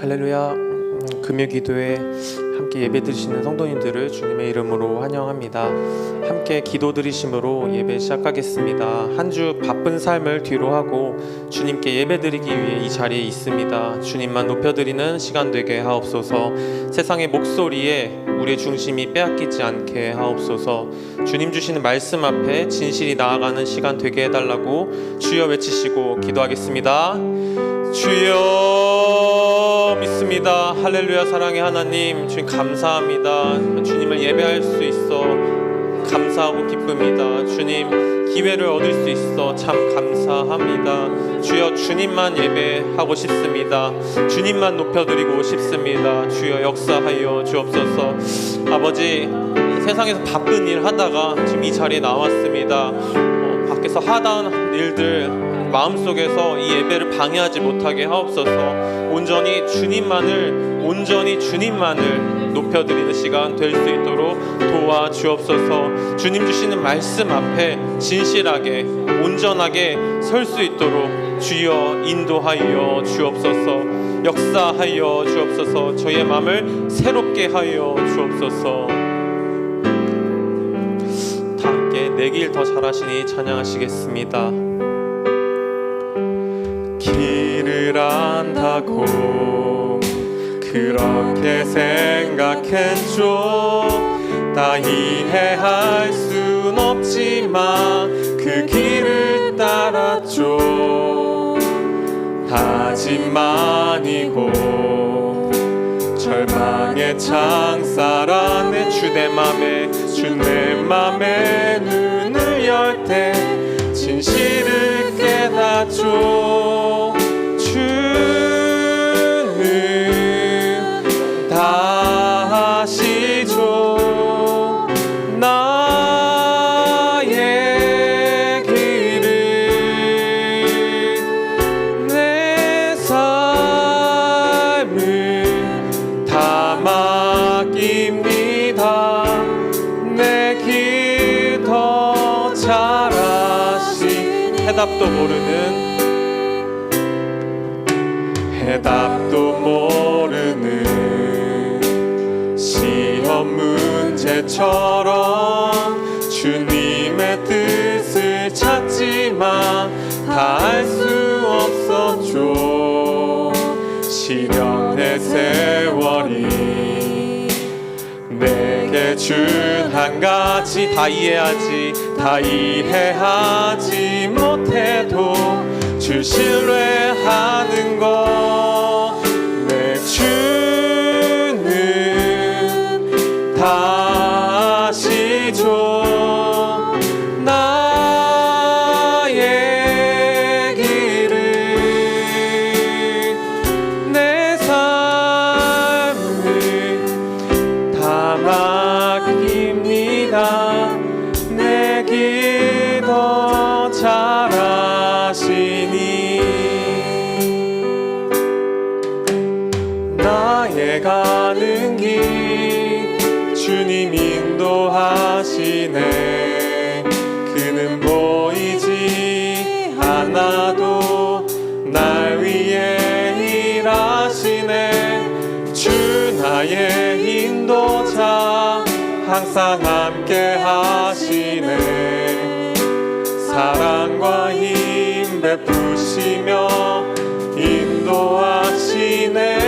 할렐루야. 금요기도에 함께 예배 드리시는 성도님들을 주님의 이름으로 환영합니다. 함께 기도 드리심으로 예배 시작하겠습니다. 한 주 바쁜 삶을 뒤로 하고 주님께 예배 드리기 위해 이 자리에 있습니다. 주님만 높여드리는 시간 되게 하옵소서. 세상의 목소리에 우리의 중심이 빼앗기지 않게 하옵소서. 주님 주시는 말씀 앞에 진실이 나아가는 시간 되게 해달라고 주여 외치시고 기도하겠습니다. 주여 믿습니다. 할렐루야. 사랑의 하나님, 주님 감사합니다. 주님을 예배할 수 있어 감사하고 기쁩니다. 주님 기회를 얻을 수 있어 참 감사합니다. 주여 주님만 예배하고 싶습니다. 주님만 높여드리고 싶습니다. 주여 역사하여 주옵소서. 아버지, 세상에서 바쁜 일 하다가 지금 이 자리에 나왔습니다. 밖에서 하던 일들 마음속에서 이 예배를 방해하지 못하게 하옵소서. 온전히 주님만을 높여드리는 시간 될 수 있도록 도와주옵소서. 주님 주시는 말씀 앞에 진실하게 온전하게 설 수 있도록 주여 인도하여 주옵소서. 역사하여 주옵소서. 저희의 마음을 새롭게 하여 주옵소서. 다 함께 내 길 더 잘하시니 찬양하시겠습니다. 길을 안다고 그렇게 생각했죠. 다 이해할 순 없지만 그 길을 따랐죠. 하지만 이곳 절망의 창살 안에 주 내 맘에 눈을 열 때 진실을 깨닫죠. 주는 다 아시죠. 나의 길을 내 삶을 다 맡깁니다. 내 길 더 잘하시 해답도 모르는 시험 문제처럼 주님의 뜻을 찾지만 다 알 수 없었죠. 시련의 세월이 내게 준 한 가지 다 이해하지 못해도 주 신뢰하는 것. 내 주는 다 아시죠. 나의 길을 내 삶을 다 맡깁니다. 내 길 더 잘하시니 나의 가는 길 주님 인도하시네. 그는 보이지 않아도 날 위해 일하시네. 주 나의 인도자 항상 함께 하시네. 사랑과 힘 베푸시며 인도하시네.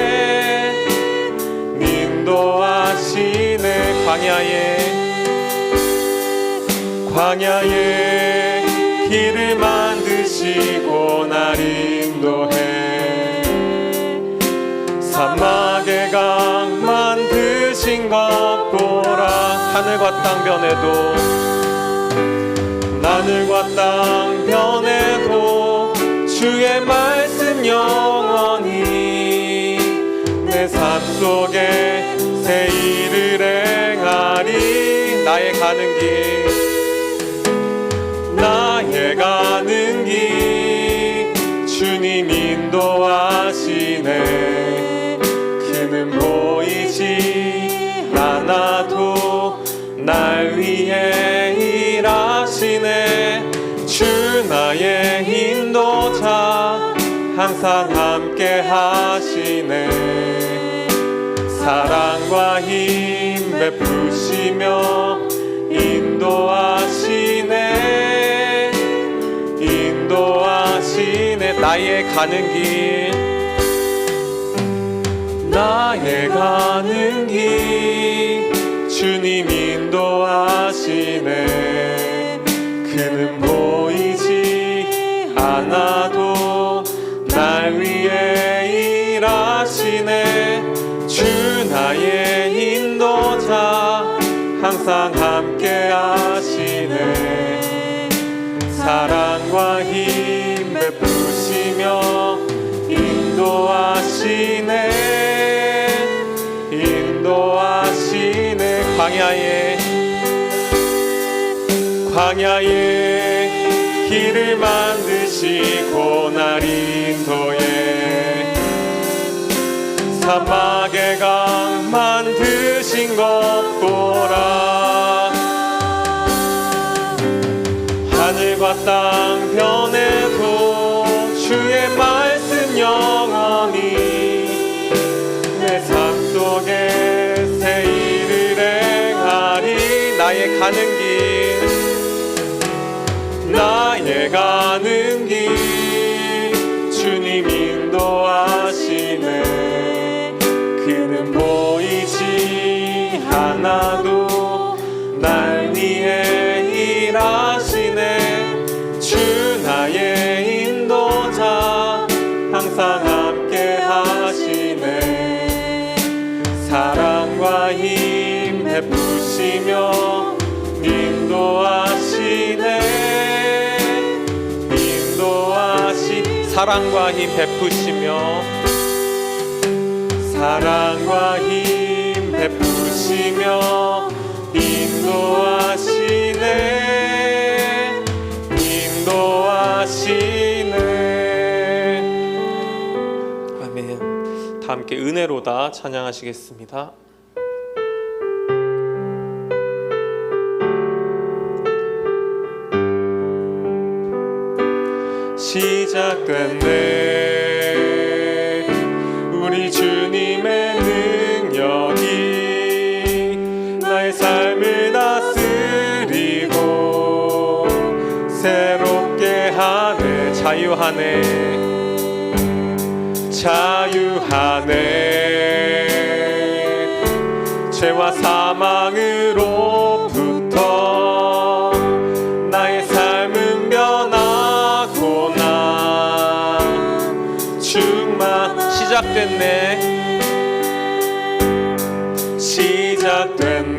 광야에 길을 만드시고 날 인도해. 사막의 강 만드신 것 보라. 하늘과 땅 변해도 주의 말씀 영원히 내 삶 속에 새 일을 행하리. 나의 가는 길 주님 인도하시네. 그는 보이지 않아도 날 위해 일하시네. 주 나의 인도자 항상 함께 하시네. 사랑과 힘 베푸시며 인도하시네. 인도하시네. 나의 가는 길, 나의 가는 길 주님 인도하시네. 그는 보이지 않아도 날 위해 일하시네. 주 나의 인도자 항상 함께 하시네. 사랑과 힘 베푸시며 인도하시네. 인도하시네. 광야에 길을 만드시고 날 인도해. 사막의 강 만드신 것 보라. 하늘과 땅 변해도 주의 말씀 영원히 내 삶 속에 새 일을 행하리. 나의 가는 길, 나의 가는 길 주님 인도하시네. 그는 보이지 않아도 날 위해 일하시네. 주 나의 인도자 항상 함께 하시네. 사랑과 힘 베푸시며 인도하시네. 사랑과 힘 베푸시며, 사랑과 힘 베푸시며 인도하시네. 인도하시네. 아멘. 다 함께 은혜로다 찬양하시겠습니다. 시작됐네. 우리 주님의 능력이 나의 삶을 다스리고 새롭게 하네. 자유하네. 자유하네. 죄와 사망으로부터 나의 삶은 변하고 시작됐네. 시작됐네.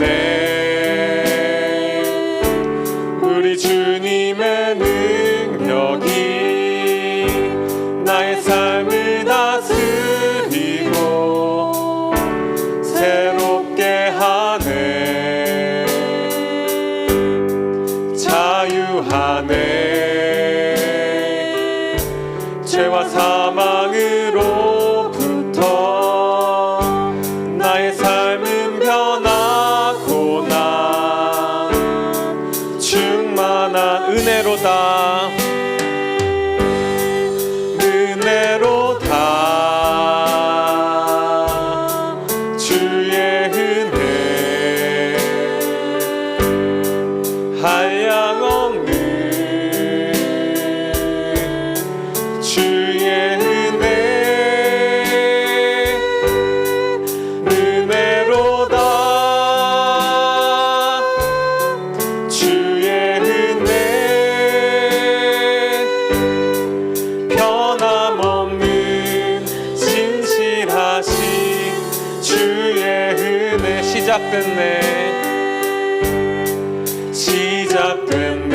우리 주님의 능력이 나의 삶을 다스리고 새롭게 하네. 자유하네. 죄와 사망으로 나의 삶은 변하고 나 충만한 은혜로다. 은혜로다. 주의 은혜 한량없는 주의 시작됐네. 시작됐네.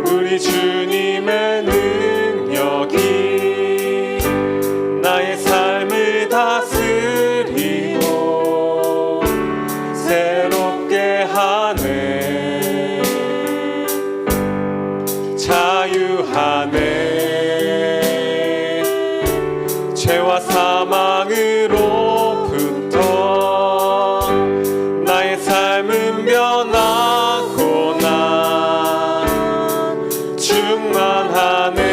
우리 주님의 능력이 나의 삶을 다스리고 새롭게 하네. 자유하네. 죄와 사망으로부터 나의 삶은 변하고 나 충만하네.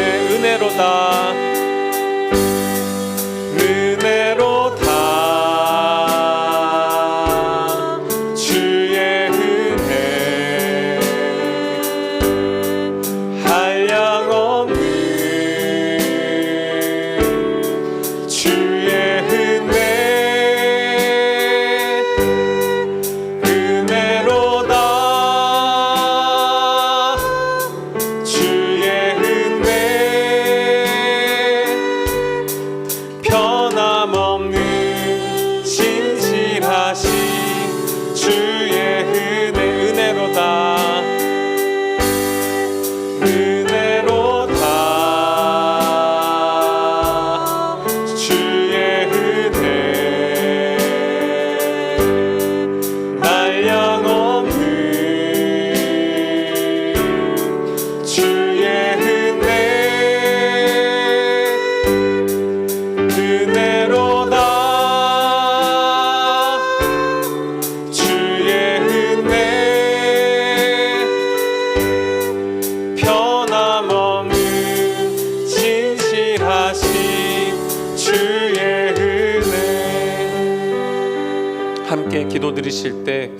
들으실 때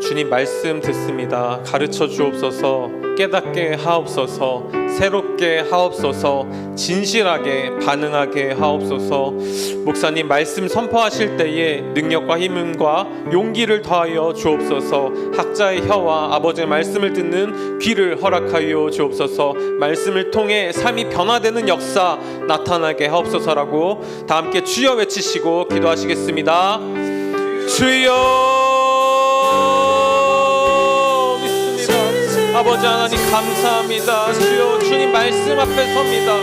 주님 말씀 듣습니다. 가르쳐 주옵소서, 깨닫게 하옵소서, 새롭게 하옵소서, 진실하게 반응하게 하옵소서. 목사님 말씀 선포하실 때에 능력과 힘과 용기를 더하여 주옵소서. 학자의 혀와 아버지의 말씀을 듣는 귀를 허락하여 주옵소서. 말씀을 통해 삶이 변화되는 역사 나타나게 하옵소서라고 다 함께 주여 외치시고 기도하시겠습니다. 주여. 아버지 하나님 감사합니다. 주여, 주님 말씀 앞에 섭니다.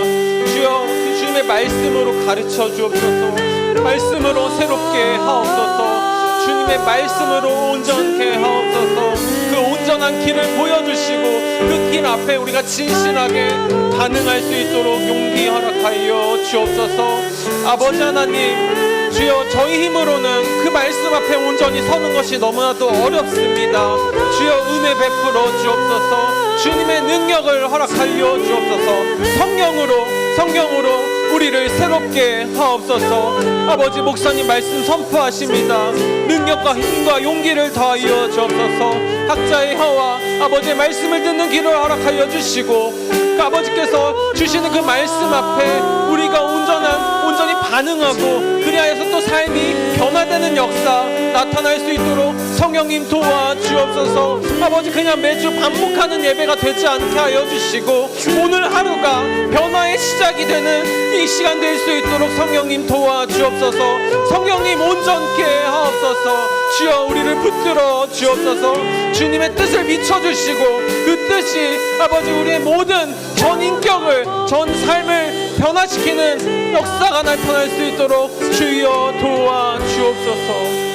주여, 그 주님의 말씀으로 가르쳐 주옵소서. 말씀으로 새롭게 하옵소서. 주님의 말씀으로 온전케 하옵소서. 그 온전한 길을 보여주시고 그 길 앞에 우리가 진실하게 반응할 수 있도록 용기 허락하여 주옵소서. 아버지 하나님, 주여, 저희 힘으로는 그 말씀 앞에 온전히 서는 것이 너무나도 어렵습니다. 주여, 은혜 베풀어 주옵소서. 주님의 능력을 허락하여 주옵소서. 성령으로 우리를 새롭게 하옵소서. 아버지, 목사님 말씀 선포하십니다. 능력과 힘과 용기를 더하여 주옵소서. 학자의 혀와 아버지의 말씀을 듣는 길을 허락하여 주시고 그 아버지께서 주시는 그 말씀 앞에 우리가 온전히 반응하고 그리하여서 또 삶이 변화되는 역사 나타날 수 있도록 성령님 도와 주옵소서. 아버지, 그냥 매주 반복하는 예배가 되지 않게 하여 주시고 오늘 하루가 변화의 시작이 되는 이 시간 될 수 있도록 성령님 도와 주옵소서. 성령님 온전케 하옵소서. 주여, 우리를 붙들어 주옵소서. 주님의 뜻을 비춰주시고 그 뜻이 아버지 우리의 모든 전 인격을, 전 삶을 변화시키는 역사가 나타날 수 있도록 주여 도와 주옵소서.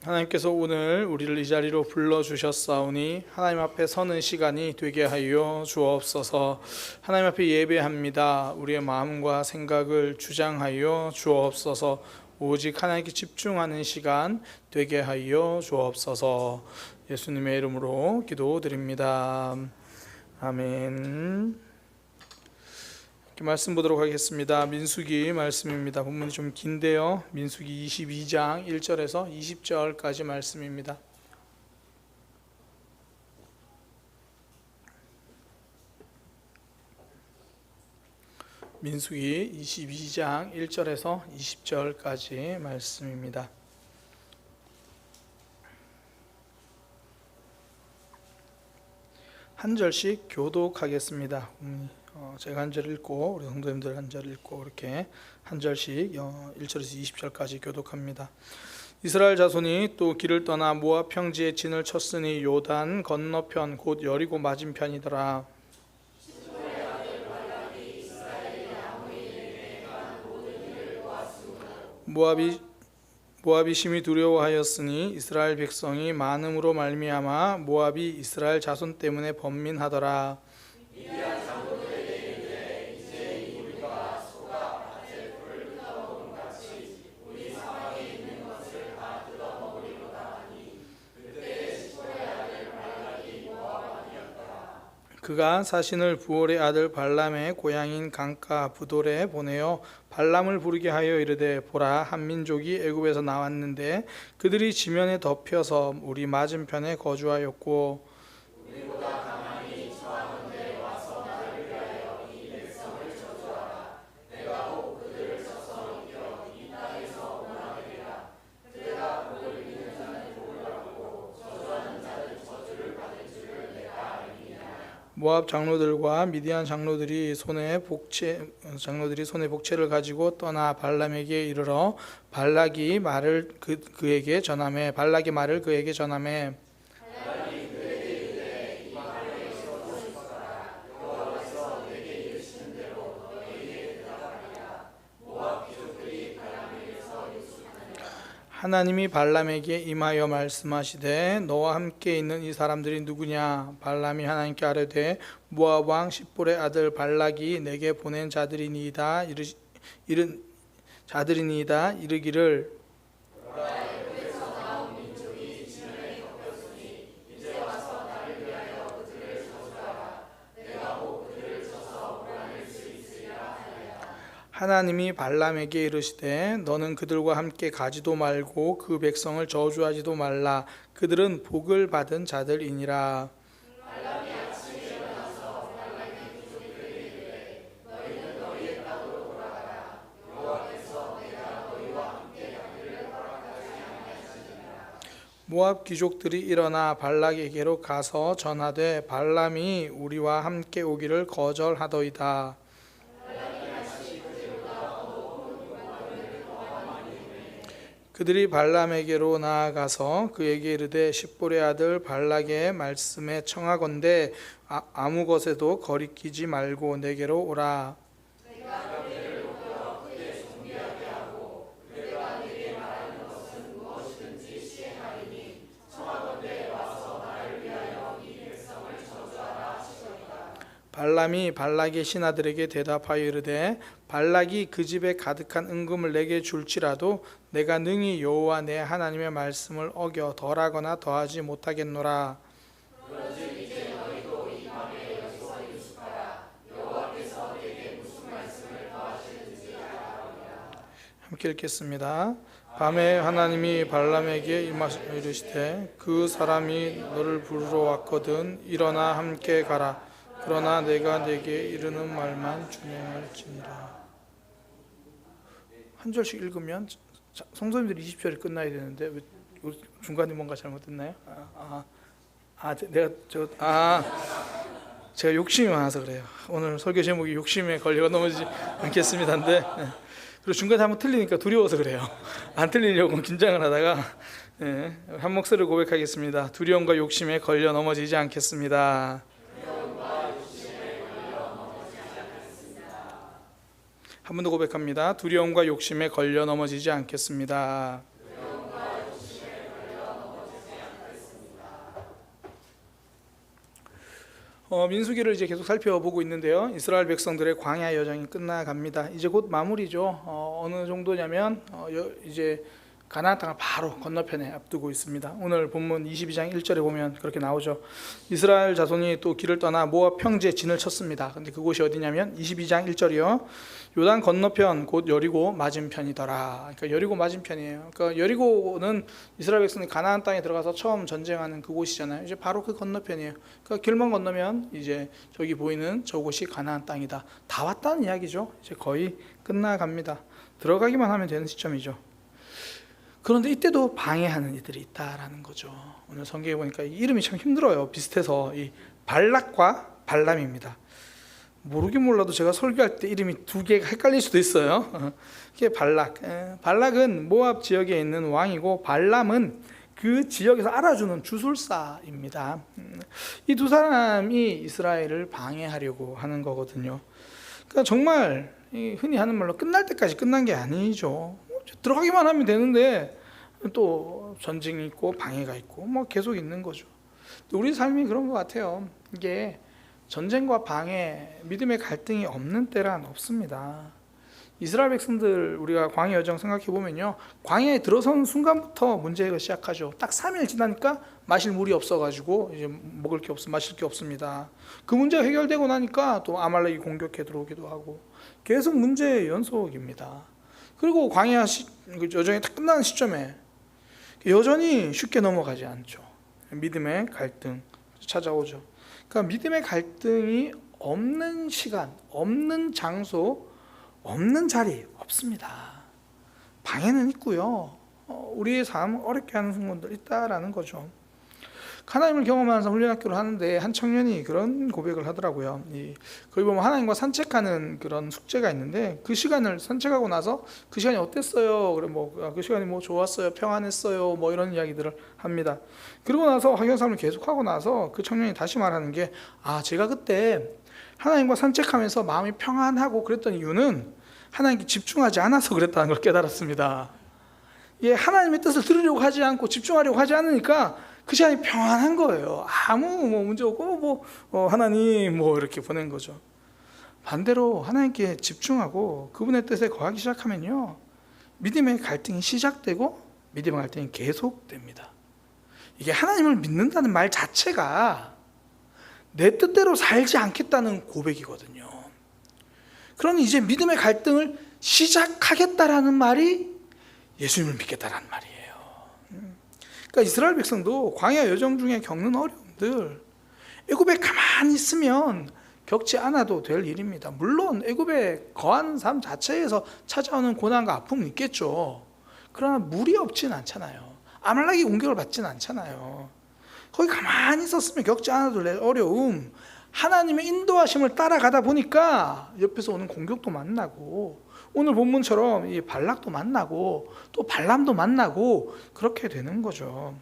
하나님께서 오늘 우리를 이 자리로 불러주셨사오니 하나님 앞에 서는 시간이 되게 하여 주옵소서. 하나님 앞에 예배합니다. 우리의 마음과 생각을 주장하여 주옵소서. 오직 하나님께 집중하는 시간 되게 하여 주옵소서. 예수님의 이름으로 기도드립니다. 아멘. 말씀 보도록 하겠습니다. 민수기 말씀입니다. 본문이 좀 긴데요. 민수기 22장 1절에서 20절까지 말씀입니다. 민수기 22장 1절에서 20절까지 말씀입니다. 한 절씩 교독하겠습니다. 제가 한 절 읽고 우리 성도님들 한 절 읽고 이렇게 한 절씩 1절에서 20절까지 교독합니다. 이스라엘 자손이 또 길을 떠나 모압 평지에 진을 쳤으니 요단 건너편 곧 여리고 맞은편이더라. 모압이 심히 두려워하였으니 이스라엘 백성이 많음으로 말미암아 모압이 이스라엘 자손 때문에 번민하더라. 그가 사신을 부올의 아들 발람의 고향인 강가 부돌에 보내어 발람을 부르게 하여 이르되, 보라, 한 민족이 애굽에서 나왔는데 그들이 지면에 덮여서 우리 맞은편에 거주하였고 우리보다 가만히 처하는데 와서 나를 위하여 이 백성을 저주하라. 내가 혹 그들을 쳐서 이겨 이 땅에서 원하게 되라. 그대가 복을 믿는 자는 복을 받고 저주하는 자는 저주를 받을 줄을 내가 알미냐. 모압 장로들과 미디안 장로들이 손에 복채를 가지고 떠나 발람에게 이르러 발락이 말을 그에게 전하매 하나님이 발람에게 임하여 말씀하시되, 너와 함께 있는 이 사람들이 누구냐? 발람이 하나님께 아뢰되, 모압 왕 십볼의 아들 발락이 내게 보낸 자들이니이다. 이르기를 하나님이 발람에게 이르시되 너는 그들과 함께 가지도 말고 그 백성을 저주하지도 말라. 그들은 복을 받은 자들이니라. 모압 귀족들이 일어나 발락에게로 가서 전하되 발람이 우리와 함께 오기를 거절하더이다. 그들이 발람에게로 나아가서 그에게 이르되 십볼의 아들 발락의 말씀에 청하건대 아무 것에도 거리끼지 말고 내게로 오라. 발람이 발락의 신하들에게 대답하여 이르되 발락이 그 집에 가득한 은금을 내게 줄지라도 내가 능히 여호와 내 하나님의 말씀을 어겨 덜하거나 더하지 못하겠노라. 함께 읽겠습니다. 밤에 하나님이 발람에게 임하시며 이르시되 그 사람이 너를 부르러 왔거든 일어나 함께 가라. 그러나 내가 내게 이르는 말만 준행할지니라. 한 절씩 읽으면 성도님들 20절이 끝나야 되는데 왜 중간에 뭔가 잘못됐나요? 제가 욕심이 많아서 그래요. 오늘 설교 제목이 욕심에 걸려 넘어지지 않겠습니다인데 그리고 중간에 한번 틀리니까 두려워서 그래요. 안 틀리려고 긴장을 하다가 한 목소리를 고백하겠습니다. 두려움과 욕심에 걸려 넘어지지 않겠습니다. 한 번 더 고백합니다. 두려움과 욕심에 걸려 넘어지지 않겠습니다. 민수기를 이제 계속 살펴보고 있는데요. 이스라엘 백성들의 광야 여정이 끝나갑니다. 이제 곧 마무리죠. 어느 정도냐면 이제 가나안 땅을 바로 건너편에 앞두고 있습니다. 오늘 본문 22장 1절에 보면 그렇게 나오죠. 이스라엘 자손이 또 길을 떠나 모압 평지에 진을 쳤습니다. 근데 그곳이 어디냐면 22장 1절이요. 요단 건너편 곧 여리고 맞은편이더라. 그러니까 여리고 맞은편이에요. 그러니까 여리고는 이스라엘 백성이 가나안 땅에 들어가서 처음 전쟁하는 그곳이잖아요. 이제 바로 그 건너편이에요. 그러니까 길만 건너면 이제 저기 보이는 저곳이 가나안 땅이다. 다 왔다는 이야기죠. 이제 거의 끝나갑니다. 들어가기만 하면 되는 시점이죠. 그런데 이때도 방해하는 이들이 있다라는 거죠. 오늘 성경에 보니까 이름이 참 힘들어요. 비슷해서 이 발락과 발람입니다. 모르긴 몰라도 제가 설교할 때 이름이 두 개가 헷갈릴 수도 있어요. 이게 발락. 발락은 모압 지역에 있는 왕이고 발람은 그 지역에서 알아주는 주술사입니다. 이 두 사람이 이스라엘을 방해하려고 하는 거거든요. 그러니까 정말 흔히 하는 말로 끝날 때까지 끝난 게 아니죠. 들어가기만 하면 되는데 또 전쟁이 있고 방해가 있고 뭐 계속 있는 거죠. 우리 삶이 그런 것 같아요. 이게 전쟁과 방해, 믿음의 갈등이 없는 때란 없습니다. 이스라엘 백성들 우리가 광야 여정 생각해 보면요, 광야에 들어선 순간부터 문제가 시작하죠. 딱 3일 지나니까 마실 물이 없어가지고 이제 먹을 게 없어, 마실 게 없습니다. 그 문제가 해결되고 나니까 또 아말렉이 공격해 들어오기도 하고 계속 문제의 연속입니다. 그리고 광야 여정이 딱 끝나는 시점에 여전히 쉽게 넘어가지 않죠. 믿음의 갈등 찾아오죠. 그러니까 믿음의 갈등이 없는 시간, 없는 장소, 없는 자리 없습니다. 방해는 있고요. 우리의 삶을 어렵게 하는 순간들 있다라는 거죠. 하나님을 경험하면서 훈련학교를 하는데 한 청년이 그런 고백을 하더라고요. 거기 보면 하나님과 산책하는 그런 숙제가 있는데 그 시간을 산책하고 나서 그 시간이 어땠어요? 그래 그 시간이 좋았어요, 평안했어요, 이런 이야기들을 합니다. 그러고 나서 학연사를 계속하고 나서 그 청년이 다시 말하는 게 제가 그때 하나님과 산책하면서 마음이 평안하고 그랬던 이유는 하나님께 집중하지 않아서 그랬다는 걸 깨달았습니다. 하나님의 뜻을 들으려고 하지 않고 집중하려고 하지 않으니까 그 시간이 평안한 거예요. 아무 문제 없고 하나님 이렇게 보낸 거죠. 반대로 하나님께 집중하고 그분의 뜻에 거하기 시작하면요, 믿음의 갈등이 시작되고 믿음의 갈등이 계속됩니다. 이게 하나님을 믿는다는 말 자체가 내 뜻대로 살지 않겠다는 고백이거든요. 그러니 이제 믿음의 갈등을 시작하겠다라는 말이 예수님을 믿겠다라는 말이에요. 그러니까 이스라엘 백성도 광야 여정 중에 겪는 어려움들, 애굽에 가만히 있으면 겪지 않아도 될 일입니다. 물론 애굽에 거하는 삶 자체에서 찾아오는 고난과 아픔은 있겠죠. 그러나 무리 없지는 않잖아요. 아말렉이 공격을 받지는 않잖아요. 거기 가만히 있었으면 겪지 않아도 될 어려움, 하나님의 인도하심을 따라가다 보니까 옆에서 오는 공격도 만나고, 오늘 본문처럼 이 발락도 만나고 또 발람도 만나고 그렇게 되는 거죠.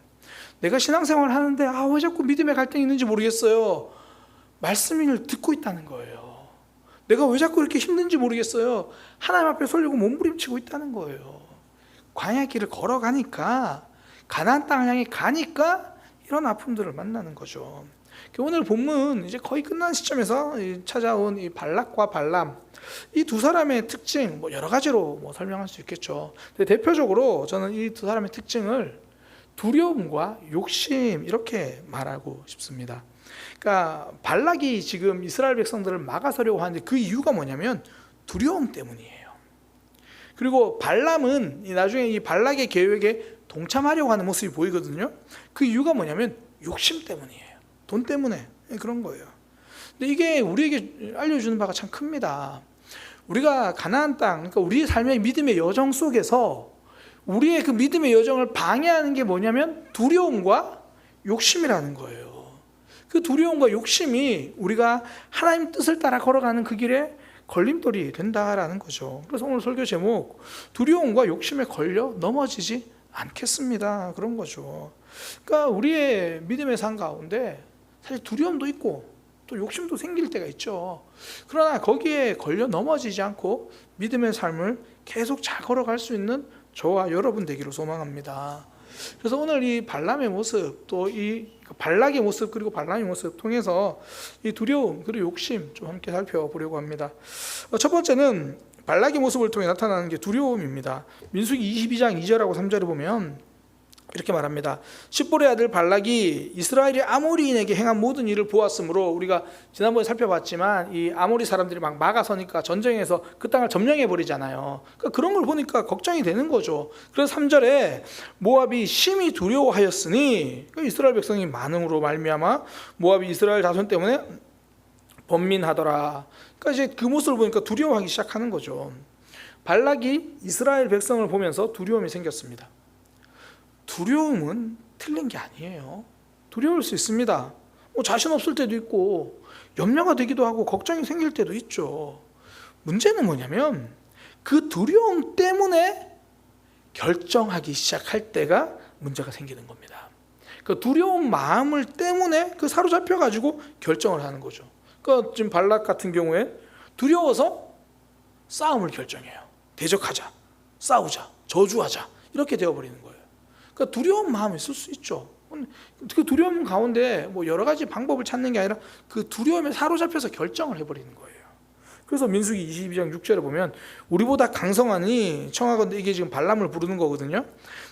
내가 신앙생활을 하는데 왜 자꾸 믿음의 갈등이 있는지 모르겠어요. 말씀을 듣고 있다는 거예요. 내가 왜 자꾸 이렇게 힘든지 모르겠어요. 하나님 앞에 서려고 몸부림치고 있다는 거예요. 광야 길을 걸어가니까, 가나안 땅을 향해 가니까 이런 아픔들을 만나는 거죠. 오늘 본문 이제 거의 끝난 시점에서 찾아온 이 발락과 발람, 이 두 사람의 특징 여러 가지로 설명할 수 있겠죠. 근데 대표적으로 저는 이 두 사람의 특징을 두려움과 욕심 이렇게 말하고 싶습니다. 그러니까 발락이 지금 이스라엘 백성들을 막아서려고 하는데 그 이유가 뭐냐면 두려움 때문이에요. 그리고 발람은 나중에 이 발락의 계획에 동참하려고 하는 모습이 보이거든요. 그 이유가 뭐냐면 욕심 때문이에요. 돈 때문에 그런 거예요. 근데 이게 우리에게 알려주는 바가 참 큽니다. 우리가 가나안 땅, 그러니까 우리의 삶의 믿음의 여정 속에서 우리의 그 믿음의 여정을 방해하는 게 뭐냐면 두려움과 욕심이라는 거예요. 그 두려움과 욕심이 우리가 하나님 뜻을 따라 걸어가는 그 길에 걸림돌이 된다라는 거죠. 그래서 오늘 설교 제목, 두려움과 욕심에 걸려 넘어지지 않겠습니다. 그런 거죠. 그러니까 우리의 믿음의 삶 가운데 사실 두려움도 있고 또 욕심도 생길 때가 있죠. 그러나 거기에 걸려 넘어지지 않고 믿음의 삶을 계속 잘 걸어갈 수 있는 저와 여러분 되기를 소망합니다. 그래서 오늘 이 발람의 모습, 또 이 발락의 모습, 그리고 발람의 모습 통해서 이 두려움 그리고 욕심 좀 함께 살펴보려고 합니다. 첫 번째는 발락의 모습을 통해 나타나는 게 두려움입니다. 민수기 22장 2절하고 3절을 보면 이렇게 말합니다. 십볼의 아들 발락이 이스라엘이 아모리인에게 행한 모든 일을 보았으므로, 우리가 지난번에 살펴봤지만 이 아모리 사람들이 막 막아서니까 전쟁에서 그 땅을 점령해 버리잖아요. 그러니까 그런 걸 보니까 걱정이 되는 거죠. 그래서 3절에 모압이 심히 두려워하였으니, 이스라엘 백성이 많음으로 말미암아 모압이 이스라엘 자손 때문에 번민하더라. 그러니까 이제 그 모습을 보니까 두려워하기 시작하는 거죠. 발락이 이스라엘 백성을 보면서 두려움이 생겼습니다. 두려움은 틀린 게 아니에요. 두려울 수 있습니다. 자신 없을 때도 있고 염려가 되기도 하고 걱정이 생길 때도 있죠. 문제는 뭐냐면 그 두려움 때문에 결정하기 시작할 때가 문제가 생기는 겁니다. 그 두려운 마음을 때문에 사로잡혀 가지고 결정을 하는 거죠. 그러니까 지금 발락 같은 경우에 두려워서 싸움을 결정해요. 대적하자, 싸우자, 저주하자 이렇게 되어버리는 거예요. 그러니까 두려운 마음이 있을 수 있죠. 그 두려움 가운데 여러 가지 방법을 찾는 게 아니라 그 두려움에 사로잡혀서 결정을 해버리는 거예요. 그래서 민수기 22장 6절에 보면 우리보다 강성하니 청하건대, 이게 지금 발람을 부르는 거거든요.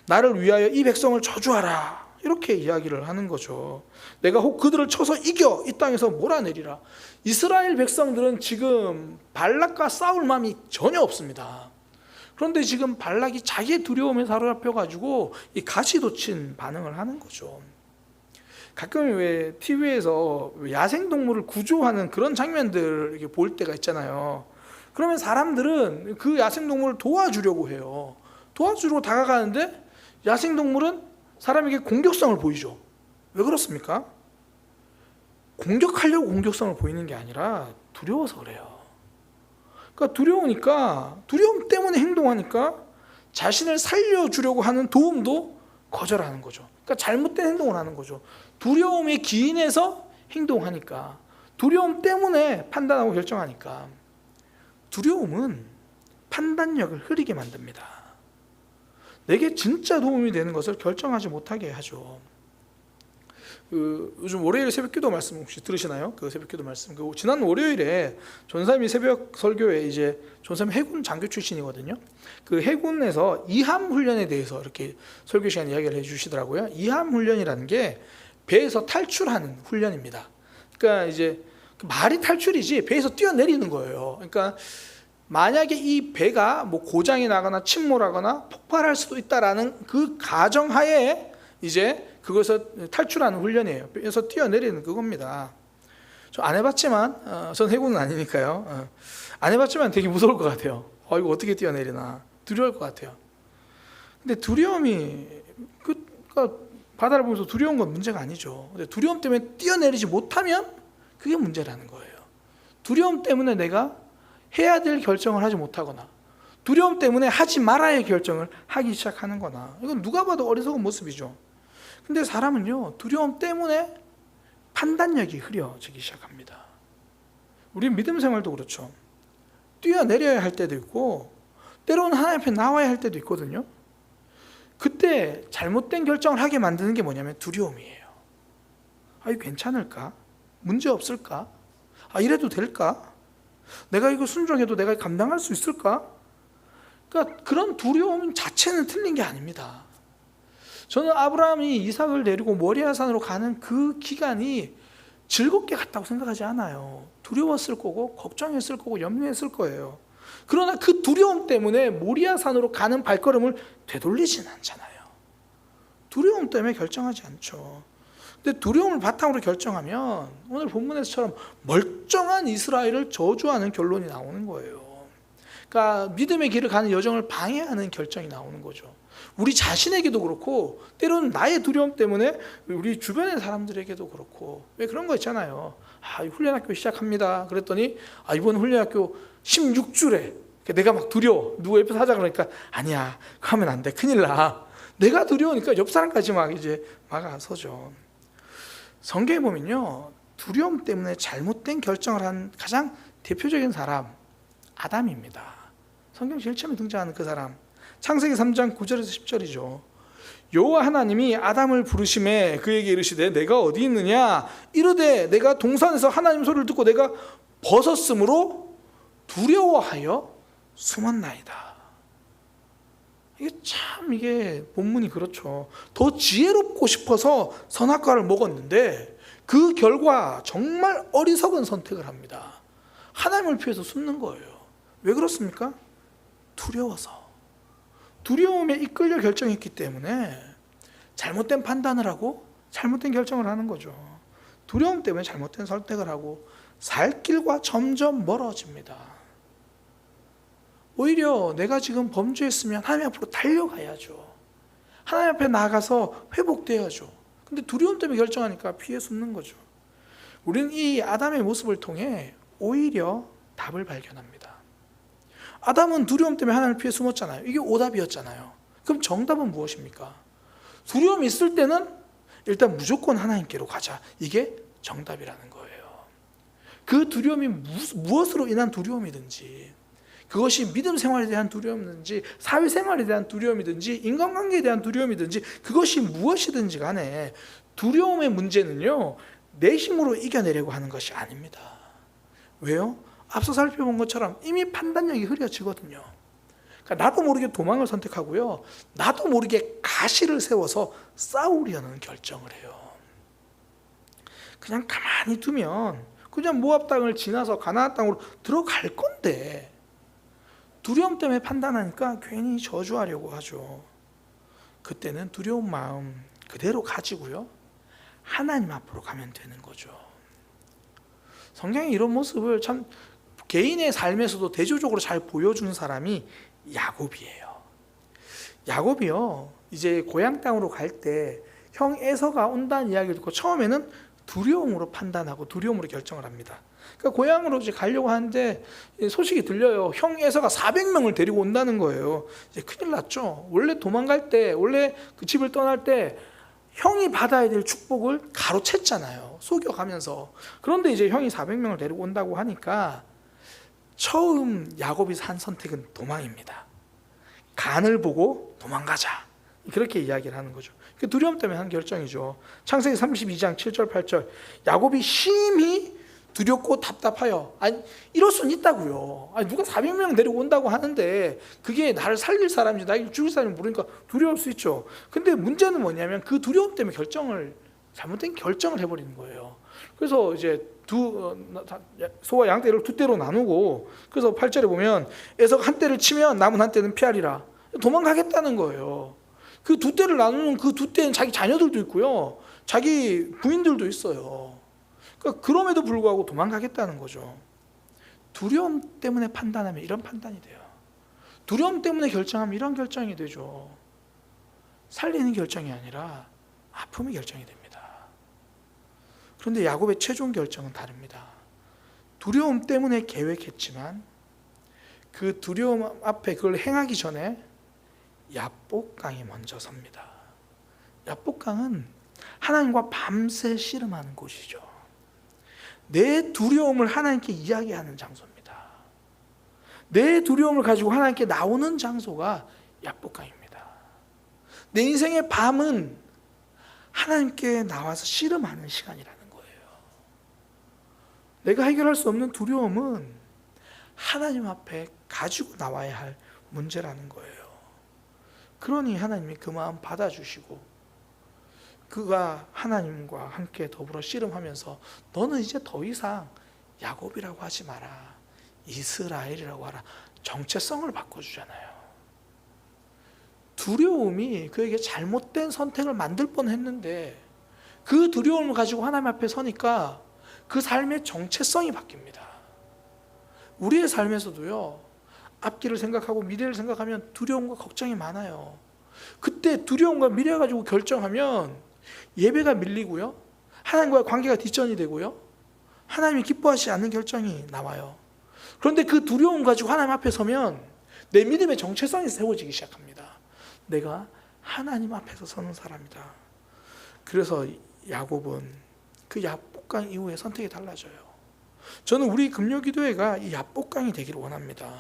나를 위하여 이 백성을 저주하라, 이렇게 이야기를 하는 거죠. 내가 혹 그들을 쳐서 이겨 이 땅에서 몰아내리라. 이스라엘 백성들은 지금 발락과 싸울 마음이 전혀 없습니다. 그런데 지금 발락이 자기의 두려움에 사로잡혀가지고 이 가시돋친 반응을 하는 거죠. 가끔 왜 TV에서 야생동물을 구조하는 그런 장면들 이렇게 볼 때가 있잖아요. 그러면 사람들은 그 야생동물을 도와주려고 해요. 도와주려고 다가가는데 야생동물은 사람에게 공격성을 보이죠. 왜 그렇습니까? 공격하려고 공격성을 보이는 게 아니라 두려워서 그래요. 그러니까 두려우니까, 두려움 때문에 행동하니까 자신을 살려주려고 하는 도움도 거절하는 거죠. 그러니까 잘못된 행동을 하는 거죠. 두려움에 기인해서 행동하니까, 두려움 때문에 판단하고 결정하니까. 두려움은 판단력을 흐리게 만듭니다. 내게 진짜 도움이 되는 것을 결정하지 못하게 하죠. 요즘 월요일 새벽기도 말씀 혹시 들으시나요? 그 새벽기도 말씀. 지난 월요일에 전삼이 새벽 설교에 이제 전삼 해군 장교 출신이거든요. 그 해군에서 이함 훈련에 대해서 이렇게 설교 시간 이야기를 해주시더라고요. 이함 훈련이라는 게 배에서 탈출하는 훈련입니다. 그러니까 이제 말이 탈출이지 배에서 뛰어내리는 거예요. 그러니까 만약에 이 배가 뭐 고장이 나거나 침몰하거나 폭발할 수도 있다라는 그 가정하에 이제 그것을 탈출하는 훈련이에요. 그래서 뛰어내리는 그겁니다. 저 안 해봤지만 전 해군은 아니니까요. 안 해봤지만 되게 무서울 것 같아요. 이거 어떻게 뛰어내리나 두려울 것 같아요. 근데 두려움이 그러니까 바다를 보면서 두려운 건 문제가 아니죠. 근데 두려움 때문에 뛰어내리지 못하면 그게 문제라는 거예요. 두려움 때문에 내가 해야 될 결정을 하지 못하거나 두려움 때문에 하지 말아야 할 결정을 하기 시작하는 거나 이건 누가 봐도 어리석은 모습이죠. 근데 사람은요 두려움 때문에 판단력이 흐려지기 시작합니다. 우리 믿음 생활도 그렇죠. 뛰어내려야 할 때도 있고 때로는 하나님 앞에 나와야 할 때도 있거든요. 그때 잘못된 결정을 하게 만드는 게 뭐냐면 두려움이에요. 이거 괜찮을까? 문제 없을까? 이래도 될까? 내가 이거 순종해도 내가 감당할 수 있을까? 그러니까 그런 두려움 자체는 틀린 게 아닙니다. 저는 아브라함이 이삭을 데리고 모리아 산으로 가는 그 기간이 즐겁게 갔다고 생각하지 않아요. 두려웠을 거고 걱정했을 거고 염려했을 거예요. 그러나 그 두려움 때문에 모리아 산으로 가는 발걸음을 되돌리진 않잖아요. 두려움 때문에 결정하지 않죠. 근데 두려움을 바탕으로 결정하면 오늘 본문에서처럼 멀쩡한 이스라엘을 저주하는 결론이 나오는 거예요. 그러니까 믿음의 길을 가는 여정을 방해하는 결정이 나오는 거죠. 우리 자신에게도 그렇고 때로는 나의 두려움 때문에 우리 주변의 사람들에게도 그렇고 왜 그런 거 있잖아요. 훈련학교 시작합니다. 그랬더니 이번 훈련학교 16주래. 내가 막 두려워. 누구 옆에서 하자 그러니까 아니야. 그거 하면 안 돼. 큰일 나. 내가 두려우니까 옆 사람까지 막 이제 막아서죠. 성경에 보면요. 두려움 때문에 잘못된 결정을 한 가장 대표적인 사람 아담입니다. 성경 제일 처음에 등장하는 그 사람. 창세기 3장 9절에서 10절이죠. 여호와 하나님이 아담을 부르심에 그에게 이르시되 내가 어디 있느냐 이르되 내가 동산에서 하나님 소리를 듣고 내가 벗었으므로 두려워하여 숨었나이다. 이게 본문이 그렇죠. 더 지혜롭고 싶어서 선악과를 먹었는데 그 결과 정말 어리석은 선택을 합니다. 하나님을 피해서 숨는 거예요. 왜 그렇습니까? 두려워서. 두려움에 이끌려 결정했기 때문에 잘못된 판단을 하고 잘못된 결정을 하는 거죠. 두려움 때문에 잘못된 선택을 하고 살 길과 점점 멀어집니다. 오히려 내가 지금 범죄했으면 하나님 앞으로 달려가야죠. 하나님 앞에 나가서 회복돼야죠. 근데 두려움 때문에 결정하니까 피해 숨는 거죠. 우리는 이 아담의 모습을 통해 오히려 답을 발견합니다. 아담은 두려움 때문에 하나님을 피해 숨었잖아요. 이게 오답이었잖아요. 그럼 정답은 무엇입니까? 두려움이 있을 때는 일단 무조건 하나님께로 가자. 이게 정답이라는 거예요. 그 두려움이 무엇으로 인한 두려움이든지 그것이 믿음 생활에 대한 두려움이든지 사회생활에 대한 두려움이든지 인간관계에 대한 두려움이든지 그것이 무엇이든지 간에 두려움의 문제는요 내 힘으로 이겨내려고 하는 것이 아닙니다. 왜요? 앞서 살펴본 것처럼 이미 판단력이 흐려지거든요. 그러니까 나도 모르게 도망을 선택하고요 나도 모르게 가시를 세워서 싸우려는 결정을 해요. 그냥 가만히 두면 그냥 모압 땅을 지나서 가나안 땅으로 들어갈 건데 두려움 때문에 판단하니까 괜히 저주하려고 하죠. 그때는 두려운 마음 그대로 가지고요 하나님 앞으로 가면 되는 거죠. 성경이 이런 모습을 참 개인의 삶에서도 대조적으로 잘 보여주는 사람이 야곱이에요. 야곱이요 이제 고향 땅으로 갈 때 형 에서가 온다는 이야기를 듣고 처음에는 두려움으로 판단하고 두려움으로 결정을 합니다. 그러니까 고향으로 이제 가려고 하는데 소식이 들려요. 형 에서가 400명을 데리고 온다는 거예요. 이제 큰일 났죠. 원래 도망갈 때, 원래 그 집을 떠날 때 형이 받아야 될 축복을 가로챘잖아요. 속여가면서. 그런데 이제 형이 400명을 데리고 온다고 하니까 처음 야곱이 한 선택은 도망입니다. 간을 보고 도망가자. 그렇게 이야기를 하는 거죠. 그 두려움 때문에 한 결정이죠. 창세기 32장 7절 8절 야곱이 심히 두렵고 답답하여 이럴 수는 있다고요. 누가 400명 데리고 온다고 하는데 그게 나를 살릴 사람인지 나를 죽일 사람인지 모르니까 두려울 수 있죠. 근데 문제는 뭐냐면 그 두려움 때문에 잘못된 결정을 해버리는 거예요. 그래서 이제 소와 양 떼를 두 떼로 나누고, 그래서 8절에 보면 에서가 한 떼를 치면 남은 한 떼는 피하리라. 도망가겠다는 거예요. 그 두 떼를 나누는 그 두 떼는 자기 자녀들도 있고요, 자기 부인들도 있어요. 그러니까 그럼에도 불구하고 도망가겠다는 거죠. 두려움 때문에 판단하면 이런 판단이 돼요. 두려움 때문에 결정하면 이런 결정이 되죠. 살리는 결정이 아니라 아픔의 결정이 됩니다. 그런데 야곱의 최종 결정은 다릅니다. 두려움 때문에 계획했지만 그 두려움 앞에 그걸 행하기 전에 야복강이 먼저 섭니다. 야복강은 하나님과 밤새 씨름하는 곳이죠. 내 두려움을 하나님께 이야기하는 장소입니다. 내 두려움을 가지고 하나님께 나오는 장소가 야복강입니다. 내 인생의 밤은 하나님께 나와서 씨름하는 시간이라는 거예요. 내가 해결할 수 없는 두려움은 하나님 앞에 가지고 나와야 할 문제라는 거예요. 그러니 하나님이 그 마음 받아주시고, 그가 하나님과 함께 더불어 씨름하면서 너는 이제 더 이상 야곱이라고 하지 마라, 이스라엘이라고 하라, 정체성을 바꿔주잖아요. 두려움이 그에게 잘못된 선택을 만들 뻔했는데 그 두려움을 가지고 하나님 앞에 서니까 그 삶의 정체성이 바뀝니다. 우리의 삶에서도요, 앞길을 생각하고 미래를 생각하면 두려움과 걱정이 많아요. 그때 두려움과 미래 가지고 결정하면 예배가 밀리고요, 하나님과의 관계가 뒷전이 되고요, 하나님이 기뻐하지 않는 결정이 나와요. 그런데 그 두려움 가지고 하나님 앞에 서면 내 믿음의 정체성이 세워지기 시작합니다. 내가 하나님 앞에서 서는 사람이다. 그래서 야곱은 그 야복강 이후에 선택이 달라져요. 저는 우리 금요기도회가 이 야복강이 되기를 원합니다.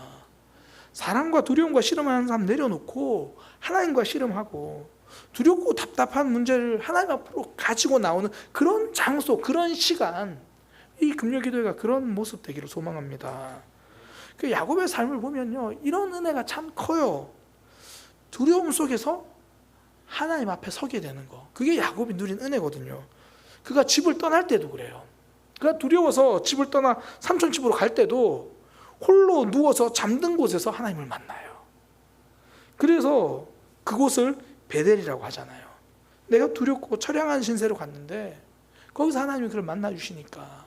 사랑과 두려움과 씨름하는 사람 내려놓고 하나님과 씨름하고, 두렵고 답답한 문제를 하나님 앞으로 가지고 나오는 그런 장소, 그런 시간, 이 금요기도회가 그런 모습 되기를 소망합니다. 그 야곱의 삶을 보면요, 이런 은혜가 참 커요. 두려움 속에서 하나님 앞에 서게 되는 거, 그게 야곱이 누린 은혜거든요. 그가 집을 떠날 때도 그래요. 그가 두려워서 집을 떠나 삼촌 집으로 갈 때도 홀로 누워서 잠든 곳에서 하나님을 만나요. 그래서 그곳을 베델이라고 하잖아요. 내가 두렵고 처량한 신세로 갔는데 거기서 하나님이 그를 만나 주시니까